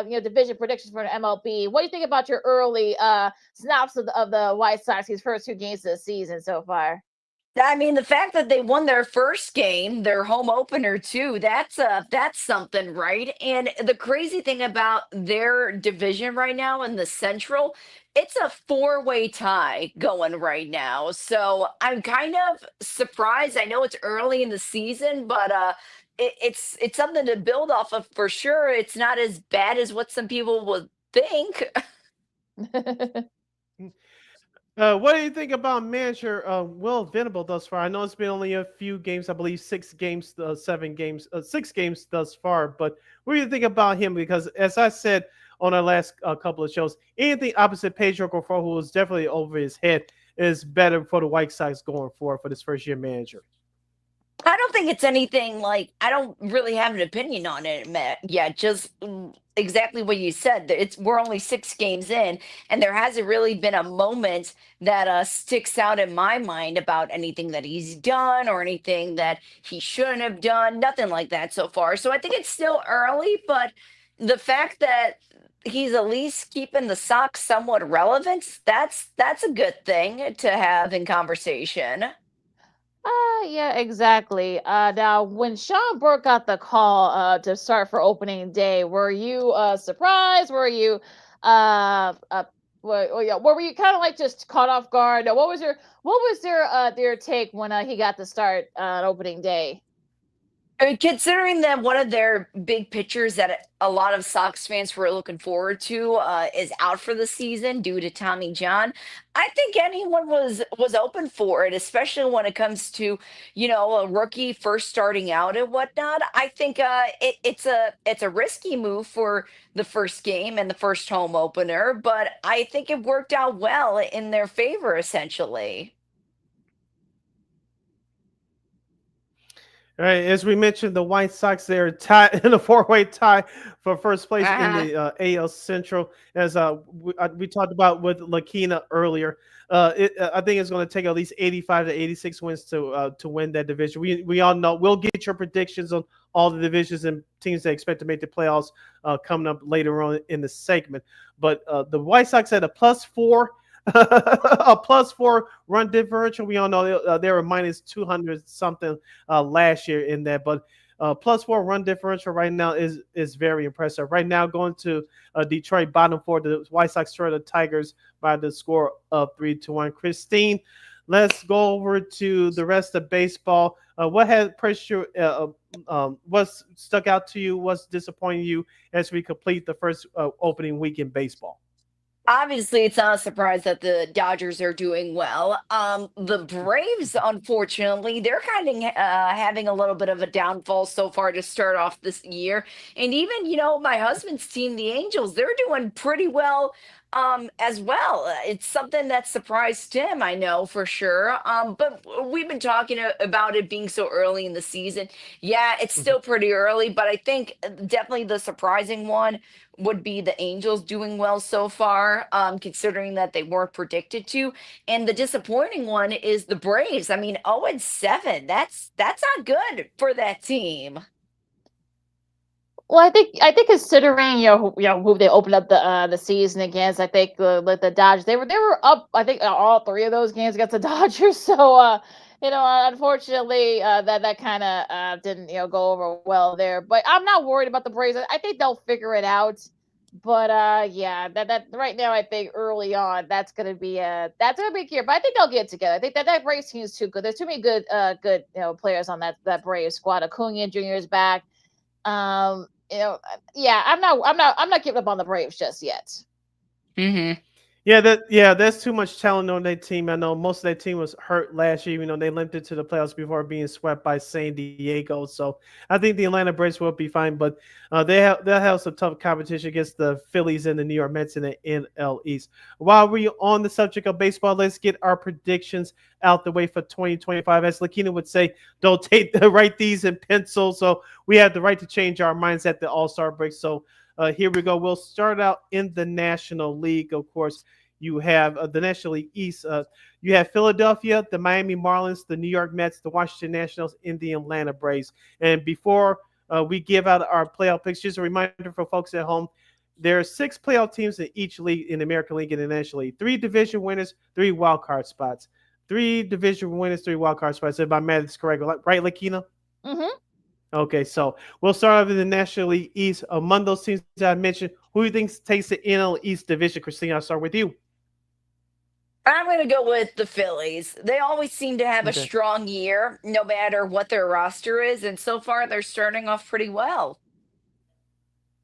division predictions for the MLB, what do you think about your early synopsis of the White Sox these first two games of the season so far? I mean, the fact that they won their first game, their home opener too, that's something, right? And the crazy thing about their division right now in the Central, it's a four-way tie going right now. So I'm kind of surprised. I know it's early in the season, but it's something to build off of for sure. It's not as bad as what some people would think. What do you think about manager Will Venable thus far? I know it's been only a few games, I believe 6 games, 6 games thus far. But what do you think about him? Because as I said on our last couple of shows, anything opposite Pedro Grifol, who was definitely over his head, is better for the White Sox going forward for this first-year manager. I don't think it's anything like, I don't really have an opinion on it, Matt. Yeah, just exactly what you said. We're only 6 games in, and there hasn't really been a moment that sticks out in my mind about anything that he's done or anything that he shouldn't have done. Nothing like that so far. So I think it's still early, but the fact that he's at least keeping the Sox somewhat relevant, that's a good thing to have in conversation. Yeah, exactly. Now, when Sean Burke got the call to start for opening day, were you surprised? Were you were you kind of like just caught off guard? What was your take when he got to start on opening day? Considering that one of their big pitchers that a lot of Sox fans were looking forward to is out for the season due to Tommy John, I think anyone was open for it, especially when it comes to a rookie first starting out and whatnot. I think it's a risky move for the first game and the first home opener, but I think it worked out well in their favor essentially. All right, as we mentioned, the White Sox, they're tied in a four-way tie for first place in the AL Central. As we talked about with LaKeena earlier, I think it's going to take at least 85 to 86 wins to win that division. We all know. We'll get your predictions on all the divisions and teams that expect to make the playoffs coming up later on in the segment. But the White Sox had a +4. A +4 run differential. We all know they were minus 200 something last year in that, but +4 run differential right now is very impressive. Right now, going to Detroit bottom four, the White Sox trail the Tigers by the score of 3-1. Christine, let's go over to the rest of baseball. What has impressed you? What's stuck out to you? What's disappointing you as we complete the first opening week in baseball? Obviously, it's not a surprise that the Dodgers are doing well. The Braves, unfortunately, they're kind of having a little bit of a downfall so far to start off this year. And even, my husband's team, the Angels, they're doing pretty well as well. It's something that surprised him, I know for sure. But we've been talking about it being so early in the season. Yeah, it's still pretty early, but I think definitely the surprising one would be the Angels doing well so far, considering that they weren't predicted to. And the disappointing one is the Braves. I mean, 0-7. That's not good for that team. Well, I think considering who they opened up the season against, I think the Dodgers they were up. I think all three of those games against the Dodgers. So unfortunately that kind of didn't go over well there. But I'm not worried about the Braves. I think they'll figure it out. But yeah, that right now I think early on that's gonna be a key. But I think they'll get together. I think that Braves team is too good. There's too many good players on that Braves squad. Acuna Jr. is back. Yeah, I'm not giving up on the Braves just yet. Mm-hmm. That's too much talent on that team. I know most of that team was hurt last year. They limped into the playoffs before being swept by San Diego. So I think the Atlanta Braves will be fine, but they'll have some tough competition against the Phillies and the New York Mets in the NL East. While we're on the subject of baseball, let's get our predictions out the way for 2025. As LaKeena would say, don't write these in pencil. So we have the right to change our minds at the All-Star break. So here we go. We'll start out in the National League, of course. You have the National League East. You have Philadelphia, the Miami Marlins, the New York Mets, the Washington Nationals, and the Atlanta Braves. And before we give out our playoff picks, just a reminder for folks at home, there are 6 playoff teams in each league, in the American League and the National League. 3 division winners, 3 wild card spots. 3 division winners, 3 wild card spots. If my math is correct, right, LaKeena? Mm-hmm. Okay, so we'll start off in the National League East. Among those teams that I mentioned, who do you think takes the NL East division? Christine, I'll start with you. I'm going to go with the Phillies. They always seem to have a strong year, no matter what their roster is. And so far, they're starting off pretty well.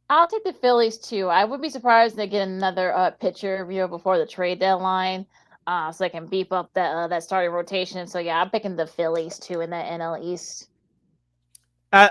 I'll take the Phillies, too. I would be surprised if they get another pitcher before the trade deadline so they can beef up that starting rotation. So, yeah, I'm picking the Phillies, too, in the NL East.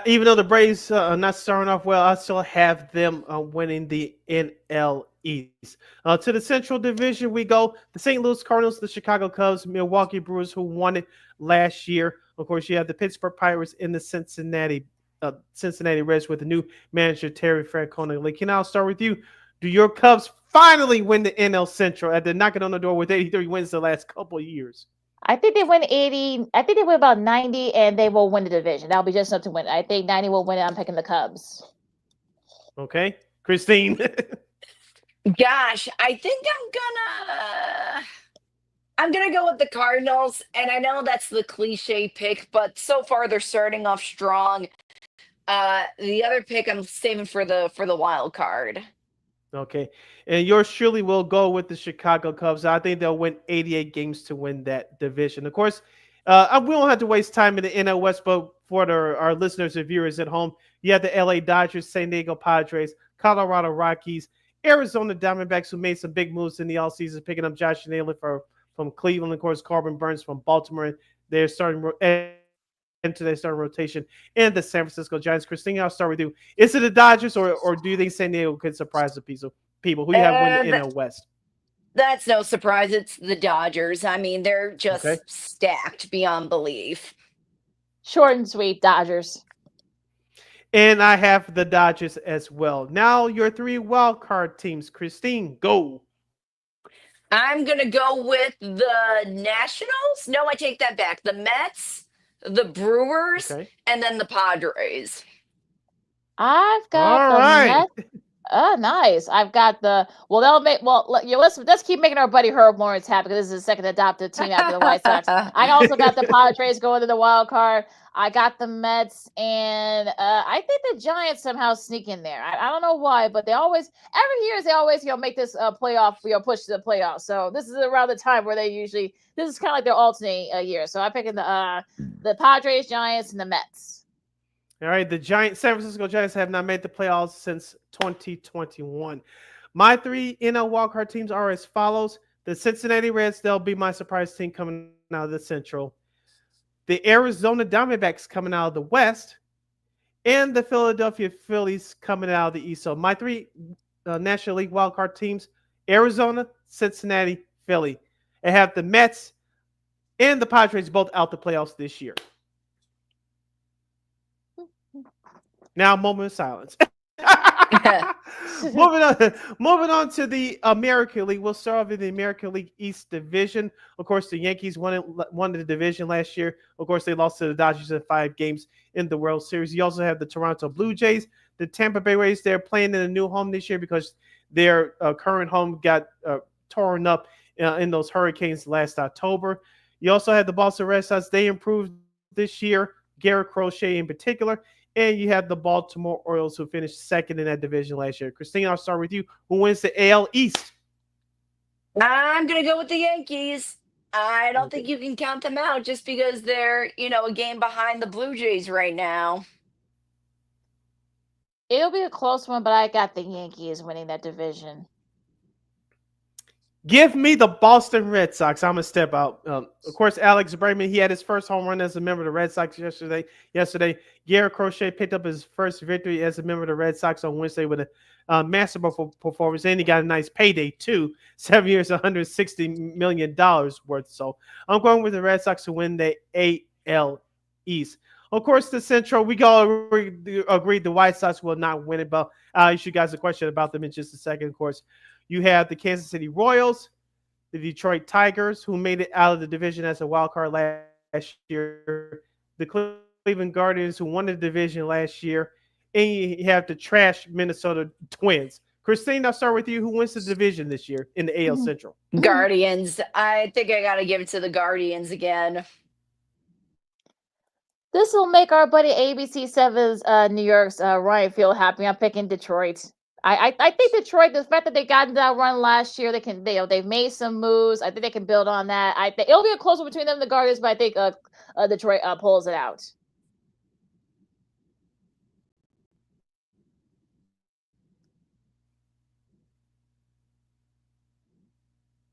Even though the Braves are not starting off well, I still have them winning the NL East. To the Central Division we go. The St. Louis Cardinals, the Chicago Cubs, Milwaukee Brewers, who won it last year. Of course, you have the Pittsburgh Pirates and the Cincinnati Reds with the new manager, Terry Francona. LaKeena, I'll start with you. Do your Cubs finally win the NL Central after knocking on the door with 83 wins the last couple of years? I think they win 80. I think they win about 90, and they will win the division. That'll be just enough to win. I think 90 will win it. I'm picking the Cubs. Okay. Christine. Gosh, I think I'm gonna go with the Cardinals, and I know that's the cliche pick, but so far they're starting off strong. The other pick I'm saving for the wild card. Okay. And yours surely will go with the Chicago Cubs. I think they'll win 88 games to win that division. Of course, we don't have to waste time in the NL West, but for our listeners and viewers at home, you have the LA Dodgers, San Diego Padres, Colorado Rockies, Arizona Diamondbacks, who made some big moves in the offseason, picking up Josh Naylor from Cleveland, of course, Corbin Burns from Baltimore. They're starting into their starting rotation, and the San Francisco Giants. Christine, I'll start with you. Is it the Dodgers, or do you think San Diego could surprise the people? Who you have win the NL West? That's no surprise. It's the Dodgers. I mean, they're just stacked beyond belief. Short and sweet, Dodgers. And I have the Dodgers as well. Now your 3 wild card teams. Christine, go. I'm going to go with the Nationals. No, I take that back. The Mets, the Brewers, and then the Padres. I've got Mets. Oh, nice. I've got let's keep making our buddy Herb Lawrence happy, because this is his second adopted team after the White Sox. I also got the Padres going to the wild card. I got the Mets, and I think the Giants somehow sneak in there. I don't know why, but every year they always make this playoff push to the playoffs. So this is around the time where this is kind of like their alternate year. So I'm picking the Padres, Giants, and the Mets. All right, the San Francisco Giants have not made the playoffs since 2021. My 3 NL wildcard teams are as follows. The Cincinnati Reds, they'll be my surprise team coming out of the Central. The Arizona Diamondbacks coming out of the West. And the Philadelphia Phillies coming out of the East. So my 3 National League wildcard teams, Arizona, Cincinnati, Philly. I have the Mets and the Padres both out the playoffs this year. Now, moment of silence. Moving on to the American League. We'll start off in the American League East Division. Of course, the Yankees won the division last year. Of course, they lost to the Dodgers in 5 games in the World Series. You also have the Toronto Blue Jays, the Tampa Bay Rays. They're playing in a new home this year because their current home got torn up in those hurricanes last October. You also have the Boston Red Sox. They improved this year, Garrett Crochet in particular. And you have the Baltimore Orioles, who finished second in that division last year. Christine, I'll start with you. Who wins the AL East? I'm going to go with the Yankees. I don't think you can count them out just because they're, a game behind the Blue Jays right now. It'll be a close one, but I got the Yankees winning that division. Give me the Boston Red Sox. I'm going to step out. Of course, Alex Bregman, he had his first home run as a member of the Red Sox yesterday. Garrett Crochet picked up his first victory as a member of the Red Sox on Wednesday with a masterful performance, and he got a nice payday too. 7 years, $160 million worth. So I'm going with the Red Sox to win the AL East. Of course, the Central, we all agreed the White Sox will not win it, but I'll ask you guys a question about them in just a second. Of course, you have the Kansas City Royals, the Detroit Tigers, who made it out of the division as a wild card last year, the Cleveland Guardians, who won the division last year, and you have the trash Minnesota Twins. Christine, I'll start with you. Who wins the division this year in the AL Central? Guardians. I think I got to give it to the Guardians again. This will make our buddy ABC7's New York's Ryan Field happy. I'm picking Detroit. I think Detroit, the fact that they got that run last year, they've made some moves. I think they can build on that. I think it'll be a close one between them and the Guardians, but I think Detroit pulls it out.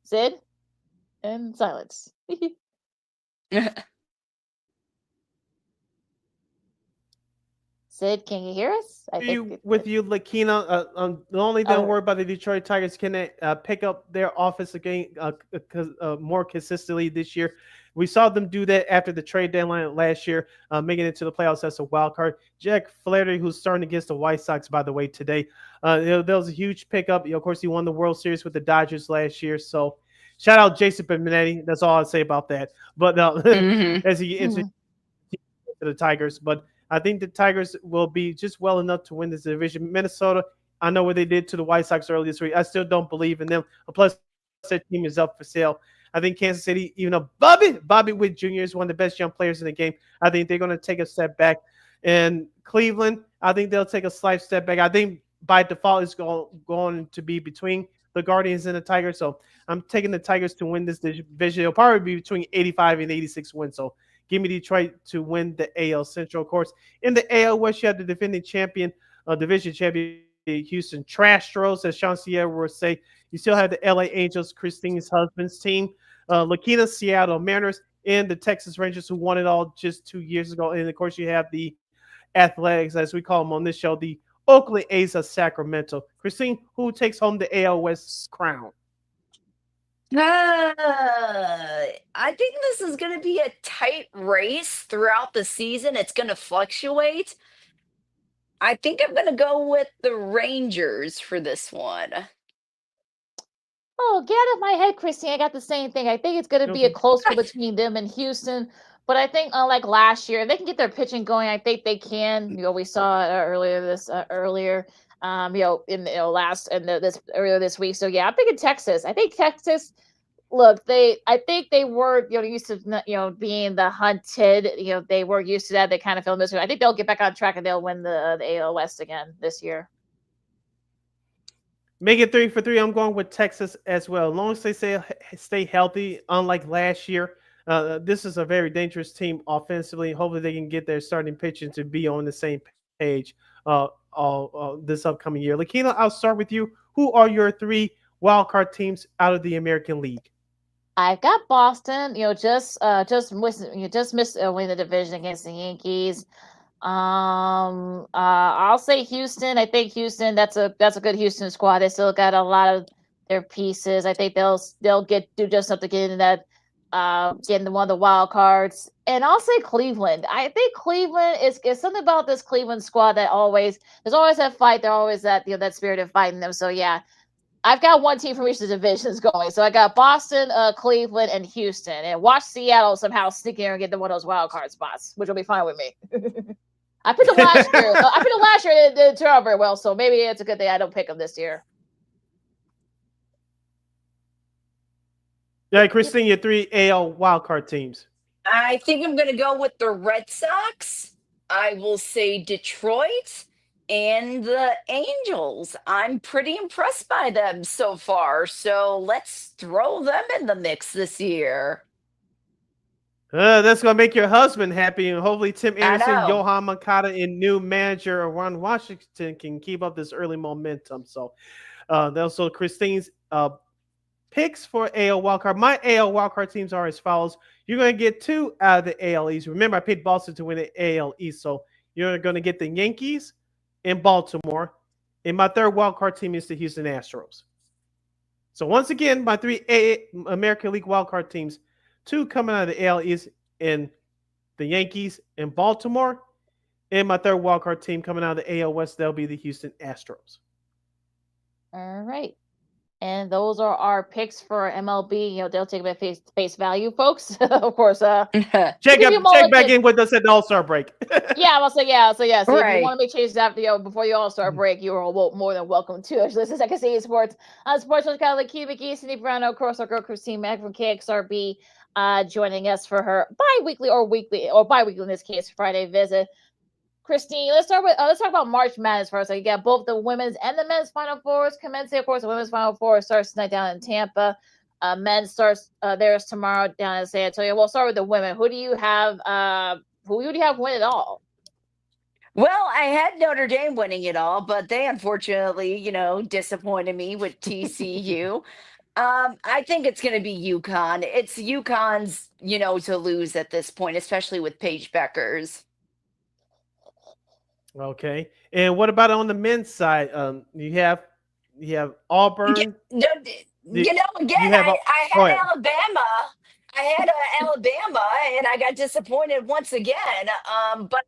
Sid? And silence. Sid, can you hear us? With you, LaKeena. The only thing I'm worried about the Detroit Tigers, can they pick up their offense again more consistently this year? We saw them do that after the trade deadline last year, making it to the playoffs as a wild card. Jack Flaherty, who's starting against the White Sox, by the way, today. There was a huge pickup. Of course, he won the World Series with the Dodgers last year. So shout out Jason Benetti. That's all I'll say about that. But as he enters the Tigers, but I think the Tigers will be just well enough to win this division. Minnesota, I know what they did to the White Sox earlier this week. I still don't believe in them. Plus, that team is up for sale. I think Kansas City, even though Bobby Witt Jr. is one of the best young players in the game, I think they're going to take a step back. And Cleveland, I think they'll take a slight step back. I think by default it's going to be between the Guardians and the Tigers. So I'm taking the Tigers to win this division. It'll probably be between 85 and 86 wins. So Give me Detroit to win the AL Central. Of course, in the AL West, you have the defending champion, division champion, Houston Trastros, as Sean Sierra would say. You still have the LA Angels, Christine's husband's team, LaKeena, Seattle Mariners, and the Texas Rangers, who won it all just 2 years ago. And of course, you have the Athletics, as we call them on this show, the Oakland A's of Sacramento. Christine, who takes home the AL West crown? I think this is going to be a tight race throughout the season. It's going to fluctuate. I think I'm going to go with the Rangers for this one. Oh, get out of my head, Christine. I got the same thing. I think it's going to be a close one between them and Houston. But I think, unlike last year, if they can get their pitching going, I think they can. We saw it earlier this earlier week. So yeah, I'm thinking Texas. I think Texas. Look, I think they were used to being the hunted. They were used to that. They kind of feel miserable. I think they'll get back on track and they'll win the AL West again this year. Make it 3 for 3. I'm going with Texas as well. As long as they stay healthy, unlike last year, this is a very dangerous team offensively. Hopefully, they can get their starting pitching to be on the same page all this upcoming year. LaKeena, I'll start with you. Who are your 3 wildcard teams out of the American League? I've got Boston. Just missed winning the division against the Yankees. I'll say Houston. I think Houston. That's a good Houston squad. They still got a lot of their pieces. I think they'll do just enough to get in that, getting one of the wild cards. And I'll say Cleveland. I think Cleveland is something about this Cleveland squad that there's always that fight. There's always that that spirit of fighting them. So yeah, I've got one team from each of the divisions going. So I got Boston, Cleveland, and Houston, and watch Seattle somehow sneak in and get one of those wild card spots, which will be fine with me. I picked them last year. It didn't turn out very well, so maybe it's a good thing I don't pick them this year. Yeah, Christine, your 3 AL wildcard teams. I think I'm going to go with the Red Sox. I will say Detroit and the Angels. I'm pretty impressed by them so far, so let's throw them in the mix this year. That's going to make your husband happy, and hopefully Tim Anderson, Johan Moncada, and new manager Ron Washington can keep up this early momentum. So also Christine's picks for AL wildcard. My AL wildcard teams are as follows. You're going to get 2 out of the AL East. Remember, I picked Boston to win the AL East, so you're going to get the Yankees in Baltimore. And my 3rd wildcard team is the Houston Astros. So once again, my 3 American League wildcard teams, 2 coming out of the AL East in the Yankees and Baltimore. And my 3rd wildcard team coming out of the AL West, that'll be the Houston Astros. All right. And those are our picks for MLB. They'll take them at face value, folks. Of course. Check back in with us at the All-Star break. Yeah, So right. if you want to make changes after before your All-Star break, you are more than welcome to. This is Second City Sports. Sports Coach LaKeena, McGee, Sidney Brown, of course, our girl Christine Manika from KXRB, joining us for her bi-weekly in this case, Friday visit. Christine, let's talk about March Madness first. So you got both the women's and the men's Final Fours commencing. Of course, the women's Final Four starts tonight down in Tampa. Men's starts theirs tomorrow down in San Antonio. We'll start with the women. Who do you have? Who do you have win it all? Well, I had Notre Dame winning it all, but they unfortunately, disappointed me with TCU. I think it's going to be UConn. It's UConn's, to lose at this point, especially with Paige Beckers. Okay. And what about on the men's side? You have Auburn. Again, I had Alabama. I had Alabama, and I got disappointed once again. But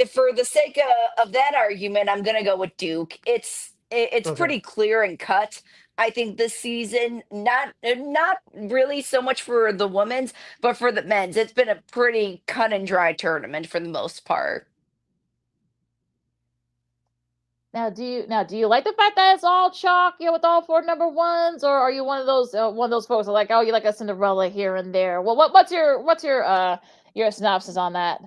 for the sake of that argument, I'm going to go with Duke. It's pretty clear and cut. I think this season, not really so much for the women's, but for the men's, it's been a pretty cut and dry tournament for the most part. Now, do you like the fact that it's all chalk, with all 4 number ones, or are you one of those folks that are like, oh, you like a Cinderella here and there? Well, what's your synopsis on that?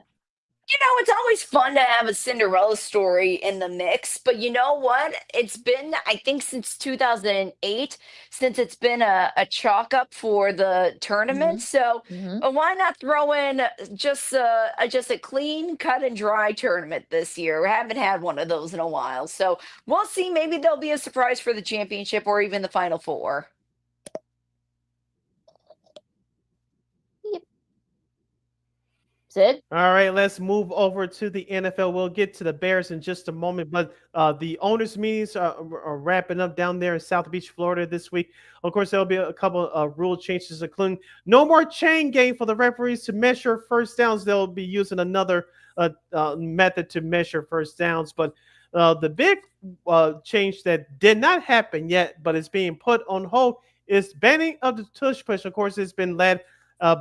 It's always fun to have a Cinderella story in the mix, but you know what? It's been, I think, since 2008, since it's been a chalk up for the tournament. Mhm. So Mhm. why not throw in just a clean, cut and dry tournament this year? We haven't had one of those in a while, so we'll see. Maybe there'll be a surprise for the championship or even the final four. Yep. Sid? All right, let's move over to the NFL. We'll get to the Bears in just a moment, but the owners' meetings are wrapping up down there in South Beach, Florida this week. Of course, there'll be a couple of rule changes, including no more chain game for the referees to measure first downs. They'll be using another method to measure first downs. But the big change that did not happen yet, but is being put on hold, is banning of the tush push. Of course, it's been led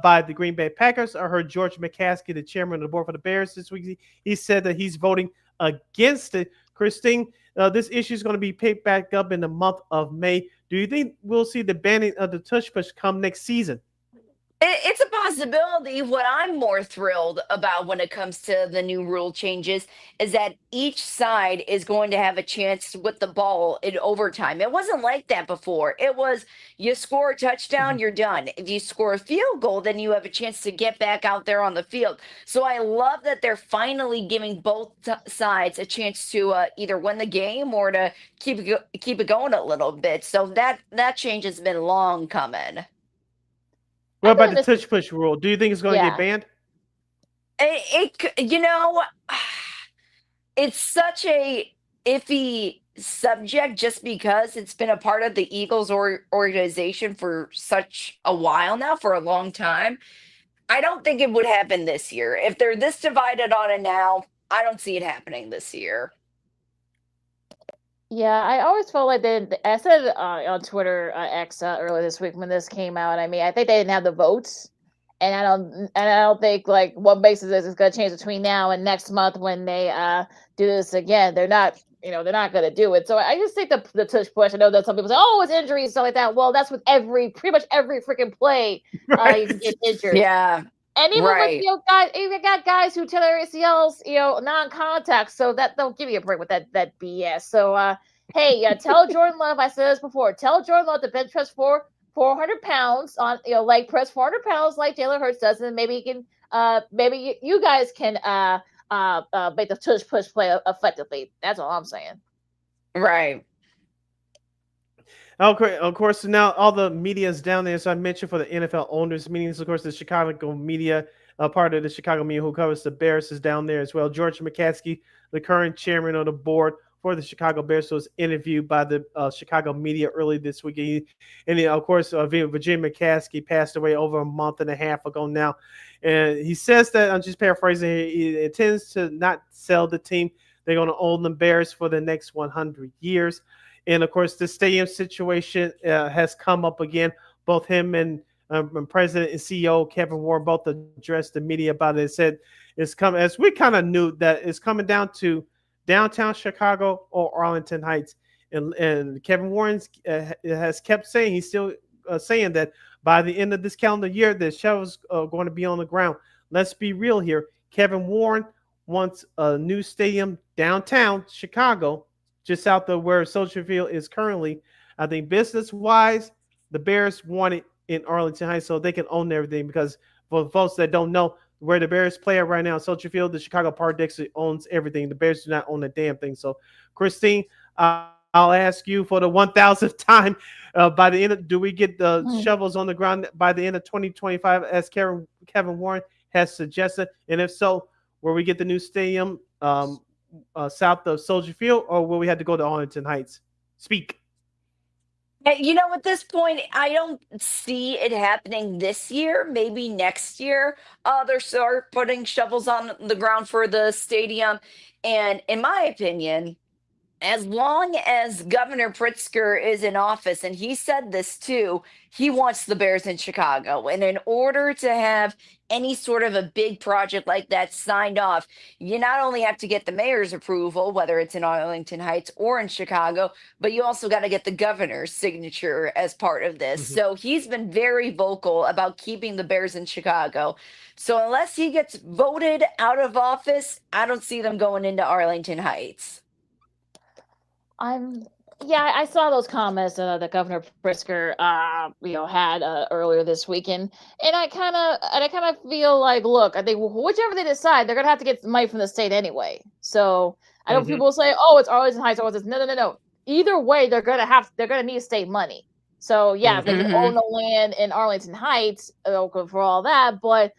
by the Green Bay Packers. I heard George McCaskey, the chairman of the board for the Bears this week, he said that he's voting against it. Christine, this issue is going to be picked back up in the month of May. Do you think we'll see the banning of the tush push come next season? It's a possibility. What I'm more thrilled about when it comes to the new rule changes is that each side is going to have a chance with the ball in overtime. It wasn't like that before. It was you score a touchdown, you're done. If you score a field goal, then you have a chance to get back out there on the field. So I love that they're finally giving both sides a chance to either win the game or to keep it going a little bit. So that change has been long coming. What about the tush push rule? Do you think it's going to Yeah. get banned? It's such a iffy subject just because it's been a part of the Eagles organization for such a while now, for a long time. I don't think it would happen this year. If they're this divided on it now, I don't see it happening this year. Yeah, I always felt like I said on Twitter X earlier this week when this came out. I mean, I think they didn't have the votes, and I don't think like what basis is going to change between now and next month when they do this again. They're not going to do it. So I just think the tush push. I know that some people say, "Oh, it's injuries and stuff like that." Well, that's with pretty much every freaking play you can get injured. Yeah. And even Right. guys, even got guys who tear their ACLs, non-contact, so that they'll give you a break with that BS. So, hey, tell Jordan Love, I said this before, tell Jordan Love to bench press 400 pounds on, leg press 400 pounds like Jalen Hurts does, and maybe he can, maybe you guys can make the tush push play effectively. That's all I'm saying. Right. Okay, of course, now all the media is down there. So I mentioned for the NFL owners meetings, of course, the Chicago media, part of the Chicago media who covers the Bears is down there as well. George McCaskey, the current chairman of the board for the Chicago Bears, was interviewed by the Chicago media early this week. Of course, Virginia McCaskey passed away over a month and a half ago now. And he says that, I'm just paraphrasing, he intends to not sell the team. They're going to own the Bears for the next 100 years. And of course, the stadium situation has come up again. Both him and President and CEO Kevin Warren both addressed the media about it. They said it's coming, as we kind of knew, that it's coming down to downtown Chicago or Arlington Heights. And Kevin Warren has kept saying, he's still saying that by the end of this calendar year, the shovels are going to be on the ground. Let's be real here. Kevin Warren wants a new stadium downtown Chicago, just out of where Soldier Field is currently. I think business-wise, the Bears want it in Arlington Heights so they can own everything, because for folks that don't know, where the Bears play right now, Soldier Field, the Chicago Park District owns everything. The Bears do not own a damn thing. So, Christine, I'll ask you for the 1,000th time, by the end do we get the shovels on the ground by the end of 2025, as Kevin Warren has suggested? And if so, will we get the new stadium south of Soldier Field, or will we have to go to Arlington Heights? Speak. At this point, I don't see it happening this year. Maybe next year, they'll start putting shovels on the ground for the stadium. And in my opinion, as long as Governor Pritzker is in office, and he said this too, he wants the Bears in Chicago. And in order to have any sort of a big project like that signed off, you not only have to get the mayor's approval, whether it's in Arlington Heights or in Chicago, but you also got to get the governor's signature as part of this. Mhm. So he's been very vocal about keeping the Bears in Chicago. So unless he gets voted out of office, I don't see them going into Arlington Heights. Yeah, I saw those comments that Governor Pritzker had earlier this weekend, and I kind of feel like, look, I think whichever they decide, they're gonna have to get money from the state anyway. So I know people say, oh, it's Arlington Heights, or it's no. Either way, they're gonna need state money. So yeah, if they can own the land in Arlington Heights, for all that, but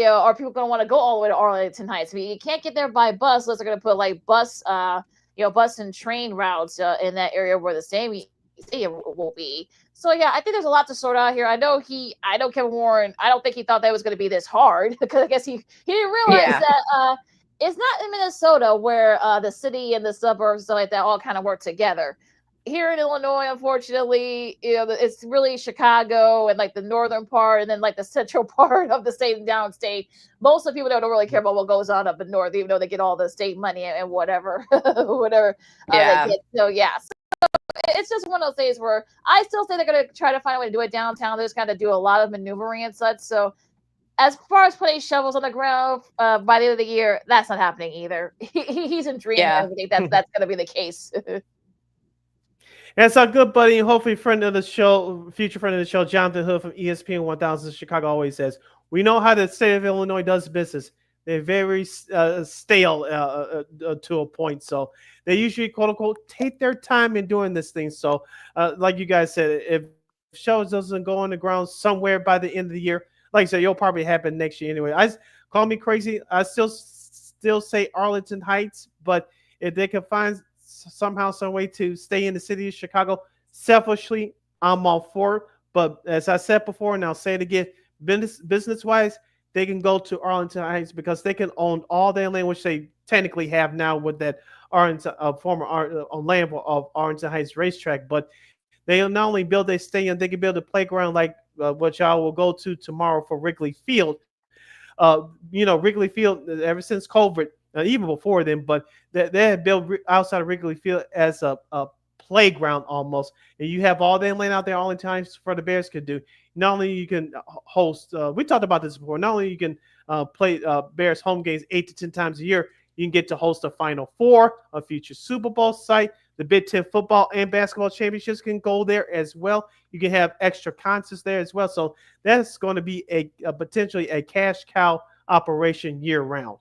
are people going to want to go all the way to Arlington Heights? I mean, you can't get there by bus unless they're going to put like bus and train routes in that area where the stadium will be. So yeah, I think there's a lot to sort out here. I know Kevin Warren, I don't think he thought that was going to be this hard, because I guess he didn't realize that it's not in Minnesota where the city and the suburbs and stuff like that all kind of work together. Here in Illinois, unfortunately, it's really Chicago and like the northern part, and then like the central part of the state and downstate. Most of the people don't really care about what goes on up in north, even though they get all the state money and whatever, whatever they get. So yeah, so it's just one of those things where I still say they're going to try to find a way to do it downtown. They're just going to do a lot of maneuvering and such. So as far as putting shovels on the ground by the end of the year, that's not happening either. He's in dreamland. I think that's going to be the case. And it's our good buddy and hopefully friend of the show, future friend of the show, Jonathan Hood from ESPN 1000 Chicago always says, we know how the state of Illinois does business. They're very stale to a point. So they usually, quote unquote, take their time in doing this thing. So like you guys said, if shovels doesn't go on the ground somewhere by the end of the year, like I said, it'll probably happen next year anyway. Call me crazy. I still say Arlington Heights, but if they can find somehow, some way to stay in the city of Chicago, selfishly, I'm all for it. But as I said before, and I'll say it again, business wise, they can go to Arlington Heights because they can own all their land, which they technically have now with that former land of Arlington Heights racetrack. But they'll not only build a stadium, they can build a playground like what y'all will go to tomorrow for Wrigley Field. Wrigley Field, ever since COVID, even before then, but they had built outside of Wrigley Field as a playground almost. And you have all that land out there all the time for the Bears could do. Not only you can host, we talked about this before, not only you can play Bears home games 8 to 10 times a year, you can get to host a Final Four, a future Super Bowl site. The Big Ten football and basketball championships can go there as well. You can have extra concerts there as well. So that's going to be a potentially a cash cow operation year round.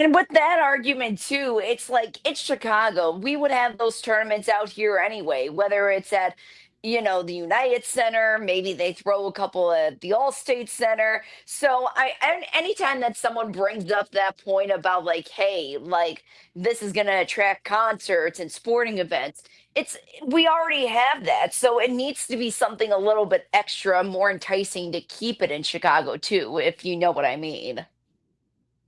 And with that argument too, it's like it's Chicago. We would have those tournaments out here anyway, whether it's at the United Center, maybe they throw a couple at the All-State Center. So anytime that someone brings up that point about like, hey, like this is gonna attract concerts and sporting events, we already have that. So it needs to be something a little bit extra, more enticing to keep it in Chicago too, if you know what I mean.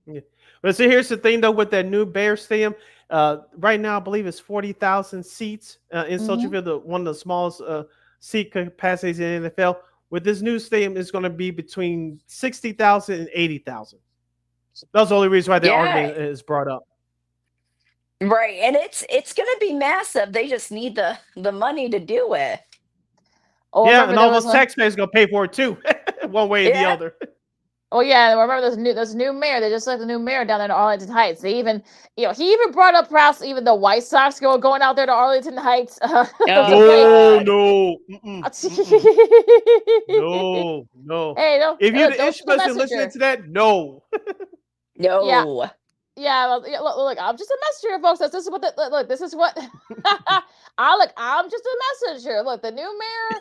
Yeah. But so here's the thing, though, with that new Bears Stadium. Right now, I believe it's 40,000 seats in Soldier Field, one of the smallest seat capacities in the NFL. With this new stadium, it's going to be between 60,000 and 80,000. That's the only reason why the argument is brought up. Right, and it's going to be massive. They just need the money to do it. Oh, yeah, and all those taxpayers going to pay for it too, one way or the other. Oh yeah, remember there's new mayor. They just like the new mayor down there in Arlington Heights. They even, he even brought up perhaps even the White Sox going out there to Arlington Heights. No. No. Hey, no. If you're the ish person listening to that, no. No. Yeah, look, I'm just a messenger, folks. This is what this is what I'm just a messenger. Look, the new mayor,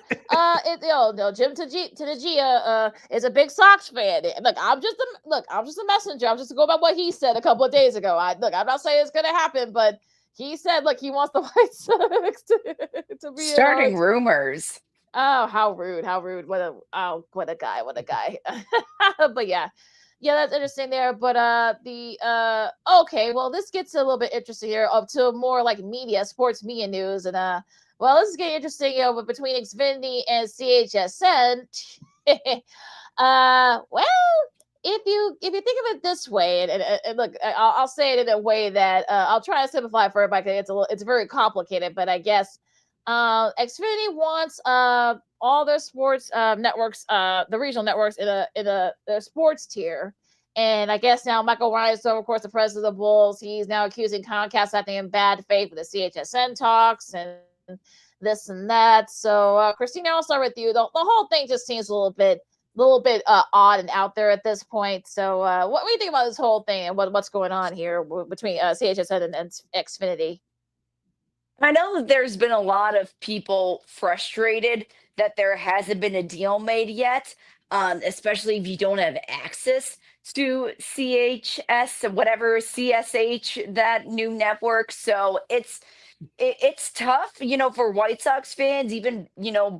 Jim Tajia, is a big Sox fan. Look, I'm just a messenger. I'm just going by what he said a couple of days ago. I'm not saying it's gonna happen, but he said, look, he wants the White Sox to be starting rumors. Oh, how rude! What a guy! But yeah. Yeah, that's interesting there. But okay, well, this gets a little bit interesting here up to more like media, sports media news, and well, this is getting interesting, but between Xfinity and CHSN. Well, if you think of it this way, and look, I'll say it in a way that I'll try to simplify it for everybody. 'Cause it's very complicated, but I guess Xfinity wants all their sports networks, the regional networks in a sports tier. And I guess now Michael Ryan, so of course the president of the Bulls, he's now accusing Comcast acting in bad faith with the CHSN talks and this and that. So Christina, I'll start with you. The whole thing just seems a little bit odd and out there at this point. So what do you think about this whole thing and what's going on here between CHSN and Xfinity? I know that there's been a lot of people frustrated that there hasn't been a deal made yet, especially if you don't have access to CHS, whatever CSH, that new network. So it's tough, for White Sox fans, even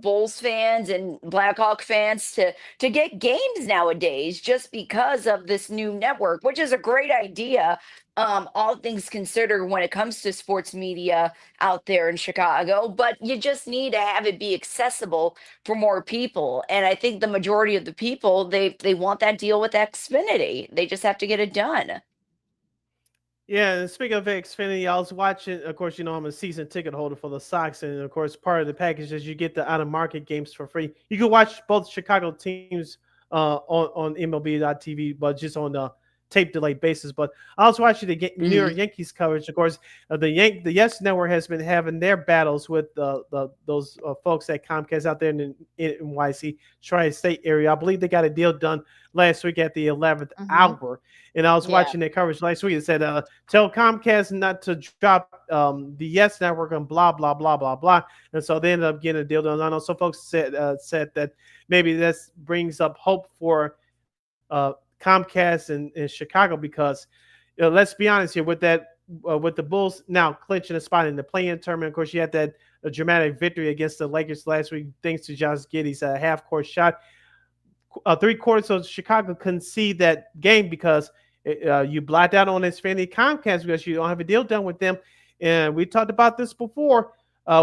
Bulls fans and Blackhawk fans to get games nowadays just because of this new network, which is a great idea. All things considered, when it comes to sports media out there in Chicago, but you just need to have it be accessible for more people. And I think the majority of the people, they want that deal with Xfinity. They just have to get it done. Yeah, and speaking of Xfinity, I was watching. Of course, I'm a season ticket holder for the Sox, and of course, part of the package is you get the out-of-market games for free. You can watch both Chicago teams on MLB.TV, but just on the tape delay basis. But I was watching the New York Yankees coverage. Of course, the Yes Network has been having their battles with those folks at Comcast out there in NYC tri-state area. I believe they got a deal done last week at the 11th hour. And I was watching their coverage last week. It said, tell Comcast not to drop the Yes Network and blah, blah, blah, blah, blah. And so they ended up getting a deal done. I know some folks said that maybe this brings up hope for Comcast in Chicago because let's be honest here with the Bulls now clinching a spot in the play-in tournament. Of course, you had that dramatic victory against the Lakers last week thanks to Josh Giddey's half-court shot. 3/4 of Chicago couldn't see that game because you blacked out on Xfinity Comcast because you don't have a deal done with them. And we talked about this before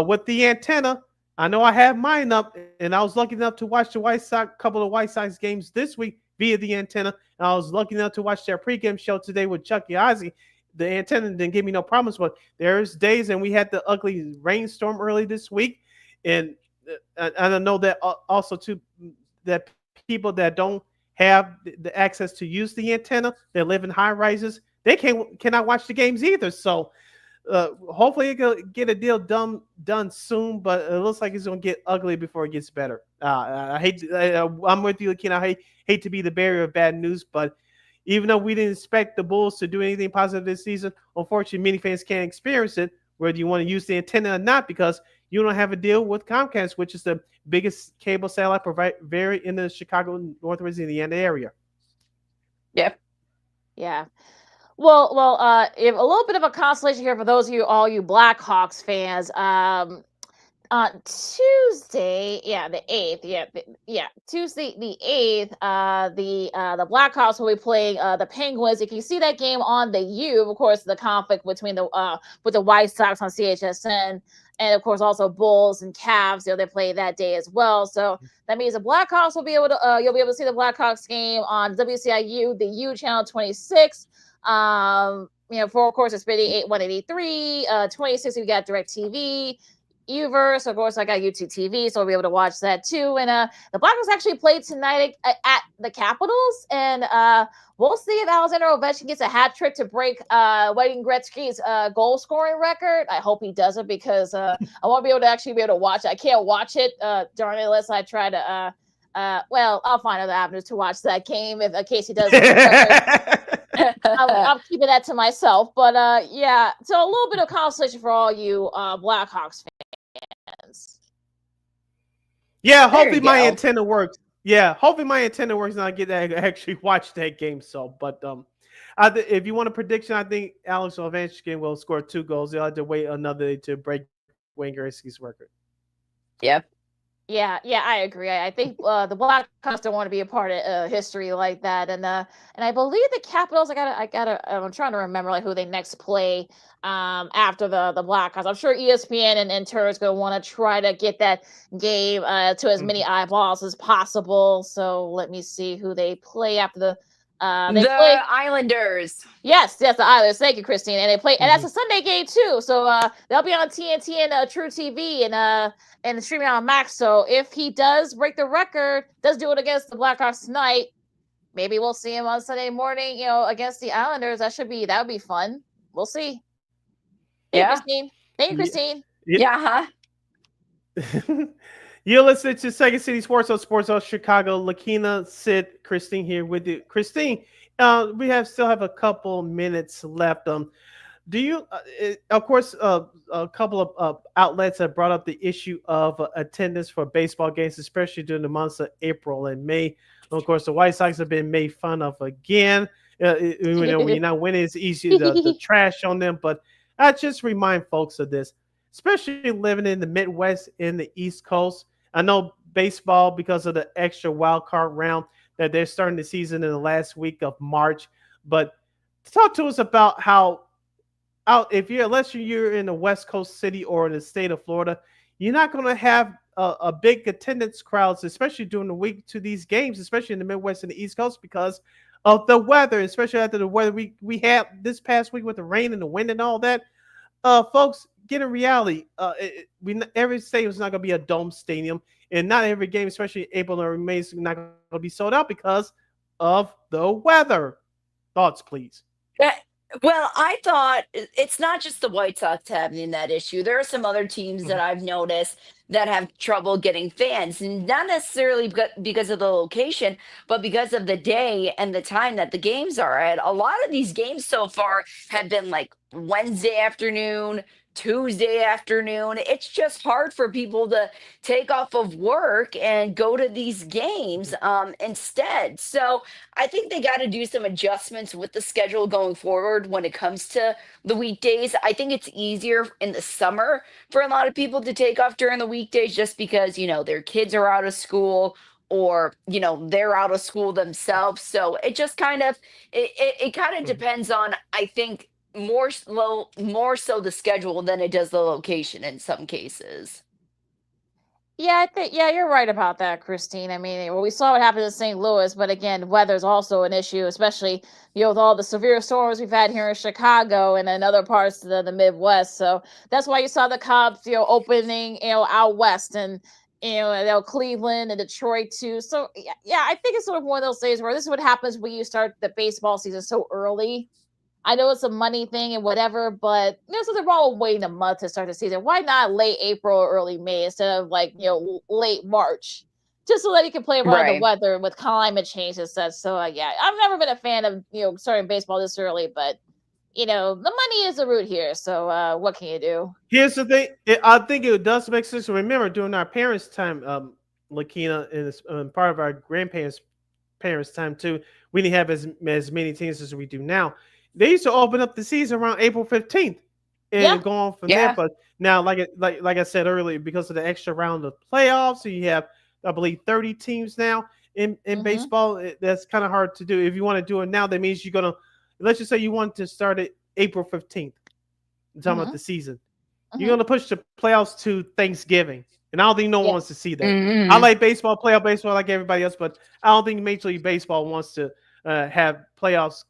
with the antenna. I know I have mine up, and I was lucky enough to watch the couple of White Sox games this week via the antenna. And I was lucky enough to watch their pregame show today with Chucky Ozzie. The antenna didn't give me no problems, but there's days, and we had the ugly rainstorm early this week. And I know that also too that people that don't have the access to use the antenna, that live in high rises, they cannot watch the games either. So hopefully it will get a deal done soon, but it looks like it's going to get ugly before it gets better. I'm with you, LaKeena. I hate to be the bearer of bad news, but even though we didn't expect the Bulls to do anything positive this season, unfortunately, many fans can't experience it, whether you want to use the antenna or not, because you don't have a deal with Comcast, which is the biggest cable satellite provider in the Chicago, Northwest Indiana area. Yep. Yeah. Well, if a little bit of a consolation here for those of you, all you Blackhawks fans. On Tuesday, the 8th, Tuesday the 8th, the Blackhawks will be playing the Penguins. If you see that game on the U, of course, the conflict between with the White Sox on CHSN, and of course also Bulls and Cavs, they play that day as well. So that means the Blackhawks will be able to you'll be able to see the Blackhawks game on WCIU, the U channel 26. For of course it's 183, 26 we got DirecTV. Uverse, of course, I got YouTube TV, so I'll be able to watch that too. And the Blackhawks actually played tonight at the Capitals, and we'll see if Alexander Ovechkin gets a hat trick to break Wayne Gretzky's goal scoring record. I hope he doesn't, because I won't be able to watch it. I can't watch it during it unless I try to. I'll find other avenues to watch that game in case he does. I'm keeping that to myself, but so a little bit of consolation for all you Blackhawks fans. Yeah, hopefully my antenna works. Yeah, hopefully my antenna works and I get to actually watch that game. So, but if you want a prediction, I think Alex Ovechkin will score 2 goals. They'll have to wait another day to break Wayne Gretzky's record. Yep. Yeah, I agree. I think the Blackhawks don't want to be a part of history like that, and I believe the Capitals. I'm trying to remember like who they next play after the Blackhawks. I'm sure ESPN and Turner is going to want to try to get that game to as many eyeballs as possible. So let me see who they play after the Islanders. Yes, the Islanders. Thank you, Christine. And they play, and that's a Sunday game too. So they'll be on TNT and True TV and streaming on Max. So if he does break the record, does do it against the Blackhawks tonight, maybe we'll see him on Sunday morning. Against the Islanders. That would be fun. We'll see. Thank you, Christine. Thank you, Christine. Yeah. You're listening to Second City Sports on Sports Zone Chicago. LaKeena, Sid, Christine here with you. Christine, we still have a couple minutes left. Do you, of course, a couple of outlets have brought up the issue of attendance for baseball games, especially during the months of April and May. Of course, the White Sox have been made fun of again. When you're not winning, it's easy to trash on them. But I just remind folks of this, especially living in the Midwest and the East Coast. I know baseball, because of the extra wild card round, that they're starting the season in the last week of March. But talk to us about how unless you're in a West Coast city or in the state of Florida, you're not going to have a big attendance crowds, especially during the week to these games, especially in the Midwest and the East Coast, because of the weather, especially after the weather we had this past week with the rain and the wind and all that. Folks, get in reality. Every stadium is not going to be a dome stadium, and not every game, especially April or May, is not going to be sold out because of the weather. Thoughts, please. Well, I thought it's not just the White Sox having that issue. There are some other teams that I've noticed that have trouble getting fans, and not necessarily because of the location, but because of the day and the time that the games are at. A lot of these games so far have been like Wednesday afternoon, Tuesday afternoon. It's just hard for people to take off of work and go to these games instead. So I think they got to do some adjustments with the schedule going forward when it comes to the weekdays. I think it's easier in the summer for a lot of people to take off during the weekdays just because, their kids are out of school, or they're out of school themselves. So it just kind of depends on, I think, more so the schedule than it does the location in some cases. Yeah, you're right about that, Christine. I mean, we saw what happened in St. Louis, but again, weather's also an issue, especially with all the severe storms we've had here in Chicago and in other parts of the Midwest. So that's why you saw the Cubs, opening, out west, and Cleveland and Detroit too. So yeah, I think it's sort of one of those days where this is what happens when you start the baseball season so early. I know it's a money thing and whatever, but there's nothing wrong with waiting a month to start the season. Why not late April or early May instead of late March, just so that you can play around the weather with climate change and such. So yeah, I've never been a fan of starting baseball this early, but the money is the root here. So what can you do? Here's the thing. I think it does make sense. Remember, during our parents' time, LaKeena, and part of our grandparents' parents' time too, we didn't have as many teams as we do now. They used to open up the season around April 15th and go on from there. But now, like I said earlier, because of the extra round of playoffs, so you have, I believe, 30 teams now in baseball. That's kind of hard to do. If you want to do it now, that means you're going to, let's just say you want to start it April 15th. I'm talking about the season. You're going to push the playoffs to Thanksgiving. And I don't think no one wants to see that. I like baseball, playoff baseball like everybody else, but I don't think Major League Baseball wants to have playoffs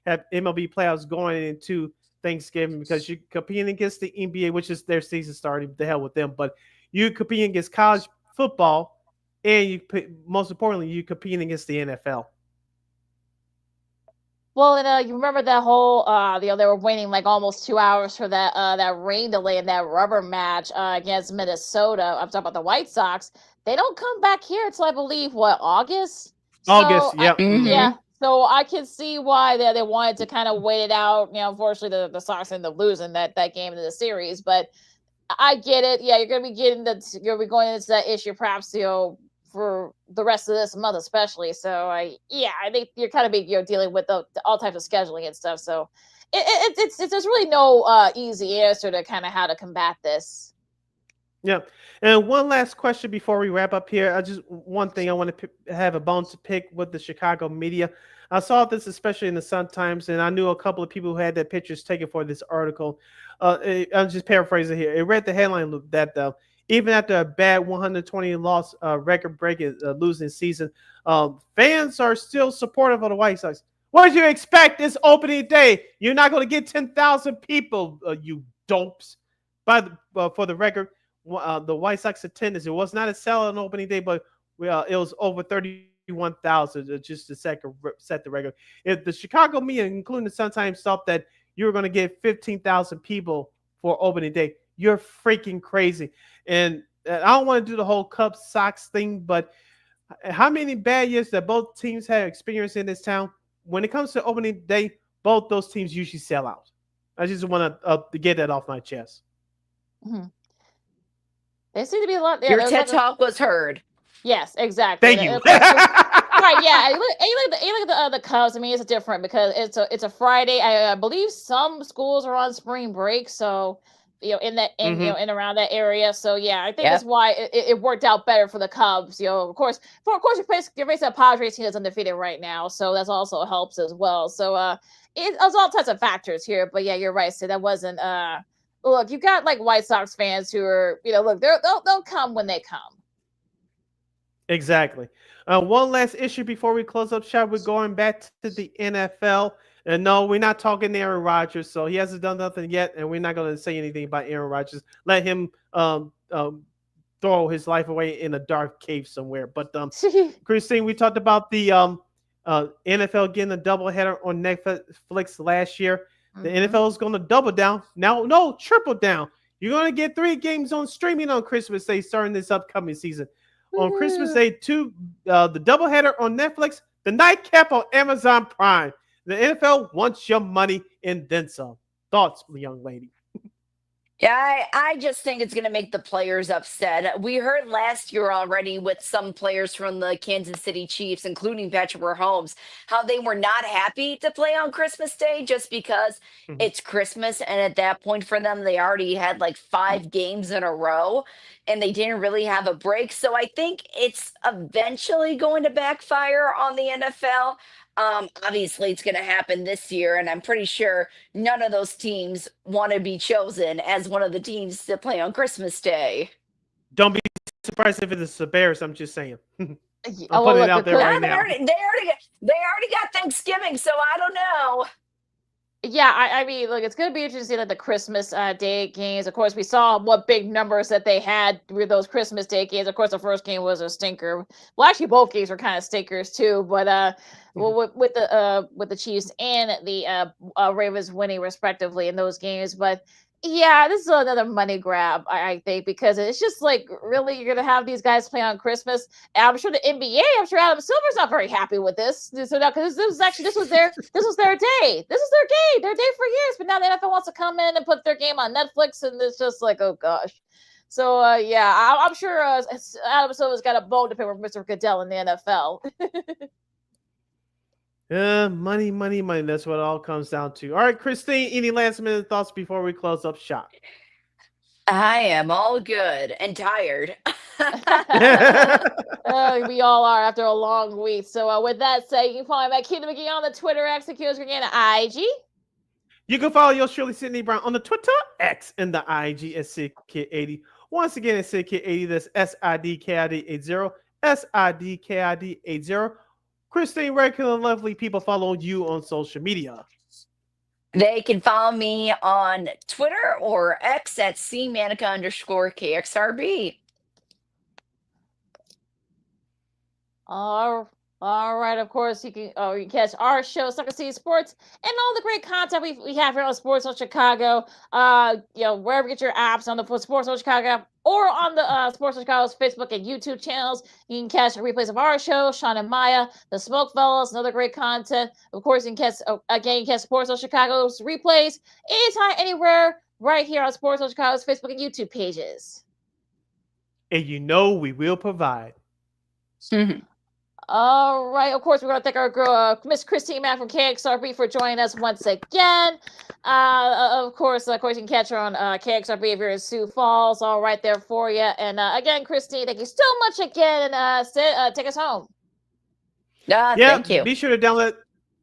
have MLB playoffs going into Thanksgiving, because you're competing against the NBA, which is their season starting. The hell with them. But you're competing against college football, and most importantly, you're competing against the NFL. Well, and you remember that whole they were waiting like almost 2 hours for that rain delay in that rubber match against Minnesota. I'm talking about the White Sox. They don't come back here until, I believe, August. August, yeah. Yeah. So I can see why they wanted to kind of wait it out. Unfortunately, the Sox ended up losing that game in the series, but I get it. Yeah, you're going to be going into that issue perhaps, for the rest of this month, especially. So I think you're kind of dealing with all types of scheduling and stuff. So it's there's really no easy answer to kind of how to combat this. Yeah. And one last question before we wrap up here. One thing I want to have a bone to pick with the Chicago media. I saw this especially in the Sun Times, and I knew a couple of people who had their pictures taken for this article. I'm just paraphrasing here. It read the headline that even after a bad 120 loss record-breaking losing season, fans are still supportive of the White Sox. What did you expect this opening day? You're not going to get 10,000 people, you dopes. For the record, the White Sox attendance, it was not a sellout on opening day, but it was over 31,000 just to set the record. If the Chicago media, including the Sun-Times, thought that you were going to get 15,000 people for opening day, you're freaking crazy. And I don't want to do the whole Cubs Sox thing, but how many bad years that both teams have experienced in this town? When it comes to opening day, both those teams usually sell out. I just want to get that off my chest. Mm-hmm. There seemed to be a lot there. Your TED Talk was heard. Yes, exactly. Thank you. Right, yeah. You look at the Cubs. I mean, it's different because it's a Friday. I believe some schools are on spring break, so in around that area. So yeah, I think that's why it worked out better for the Cubs. Of course, you're facing a Padres team that's undefeated right now, so that also helps as well. So it's all types of factors here. But yeah, you're right. So that wasn't. Look, you got like White Sox fans who are, look, they'll come when they come. Exactly. One last issue before we close up shop. We're going back to the NFL. And no, we're not talking Aaron Rodgers. So he hasn't done nothing yet, and we're not going to say anything about Aaron Rodgers. Let him throw his life away in a dark cave somewhere. But Christine, we talked about the NFL getting a doubleheader on Netflix last year. The NFL is going to double down. Now, no, triple down. You're going to get 3 games on streaming on Christmas Day starting this upcoming season. On Christmas Day, the doubleheader on Netflix, the nightcap on Amazon Prime. The NFL wants your money and then some. Thoughts, young lady? Yeah, I just think it's going to make the players upset. We heard last year already with some players from the Kansas City Chiefs, including Patrick Mahomes, how they were not happy to play on Christmas Day just because it's Christmas. And at that point for them, they already had like 5 games in a row and they didn't really have a break. So I think it's eventually going to backfire on the NFL. Obviously, it's going to happen this year, and I'm pretty sure none of those teams want to be chosen as one of the teams to play on Christmas Day. Don't be surprised if it's the Bears. I'm just saying. I'm putting it out there right now. They already got Thanksgiving, so I don't know. Yeah, I mean, look, it's going to be interesting to see like the Christmas Day games. Of course, we saw what big numbers that they had with those Christmas Day games. Of course, the first game was a stinker. Well, actually, both games were kind of stinkers too. But with the Chiefs and the Ravens winning respectively in those games. But yeah, this is another money grab, I think, because it's just like, really, you're going to have these guys play on Christmas. And I'm sure the NBA, I'm sure Adam Silver's not very happy with this. So now, because this was their day. This is their game, their day for years. But now the NFL wants to come in and put their game on Netflix, and it's just like, oh gosh. So yeah, I'm sure Adam Silver's got a bone to pick with Mr. Goodell in the NFL. Money, money, money. That's what it all comes down to. All right, Christine, any last minute thoughts before we close up shop? I am all good and tired. We all are after a long week. So with that said, you can follow me at McGee on the Twitter, X, and IG. You can follow your Shirley Sidney Brown on the Twitter, X, and the IG at SidKid80. Once again, it's SidKid80. That's SIDKID80. SIDKID80. Christine, where can the lovely people follow you on social media? They can follow me on Twitter or X at CManika_KXRB. All right, of course, you can catch our show, Sucker City Sports, and all the great content we have here on Sports on Chicago. Wherever you get your apps on the Sports on Chicago or on the Sports on Chicago's Facebook and YouTube channels. You can catch the replays of our show, Sean and Maya, the Smoke Fellas, and other great content. Of course, you can catch Sports on Chicago's replays anytime, anywhere, right here on Sports on Chicago's Facebook and YouTube pages. And we will provide. All right. Of course, we're going to thank our girl, Miss Christine Manika from KXRB for joining us once again. Of course, you can catch her on KXRB if you're in Sioux Falls. All right there for you. And again, Christine, thank you so much again. And take us home. Thank you. Be sure to download.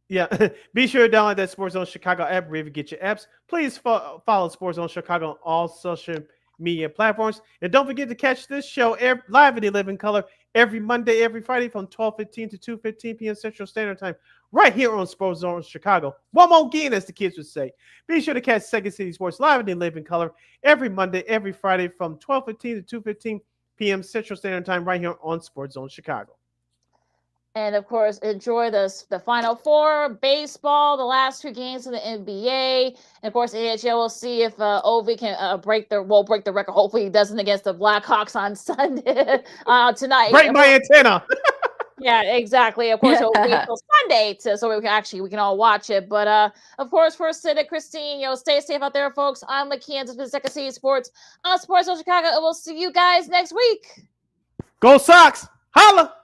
Yeah, be sure to download that Sports Zone Chicago app wherever you get your apps. Please follow Sports Zone Chicago on all social media platforms. And don't forget to catch this show live in 11 color every Monday, every Friday from 12:15 to 2:15 p.m. Central Standard Time, right here on Sports Zone Chicago. One more again, as the kids would say. Be sure to catch Second City Sports live in 11 color every Monday, every Friday from 12:15 to 2:15 p.m. Central Standard Time, right here on Sports Zone Chicago. And of course, enjoy the Final Four, baseball, the last 2 games of the NBA, and of course, NHL. We'll see if Ovi can break the record. Hopefully, he doesn't against the Blackhawks on Sunday tonight. Break my antenna. Yeah, exactly. Of course, it'll wait until Sunday so we can all watch it. But of course, for Sid and Christine, stay safe out there, folks. I'm LaKeena with Second City Sports on Sports Zone Chicago, and we'll see you guys next week. Go Sox! Holla!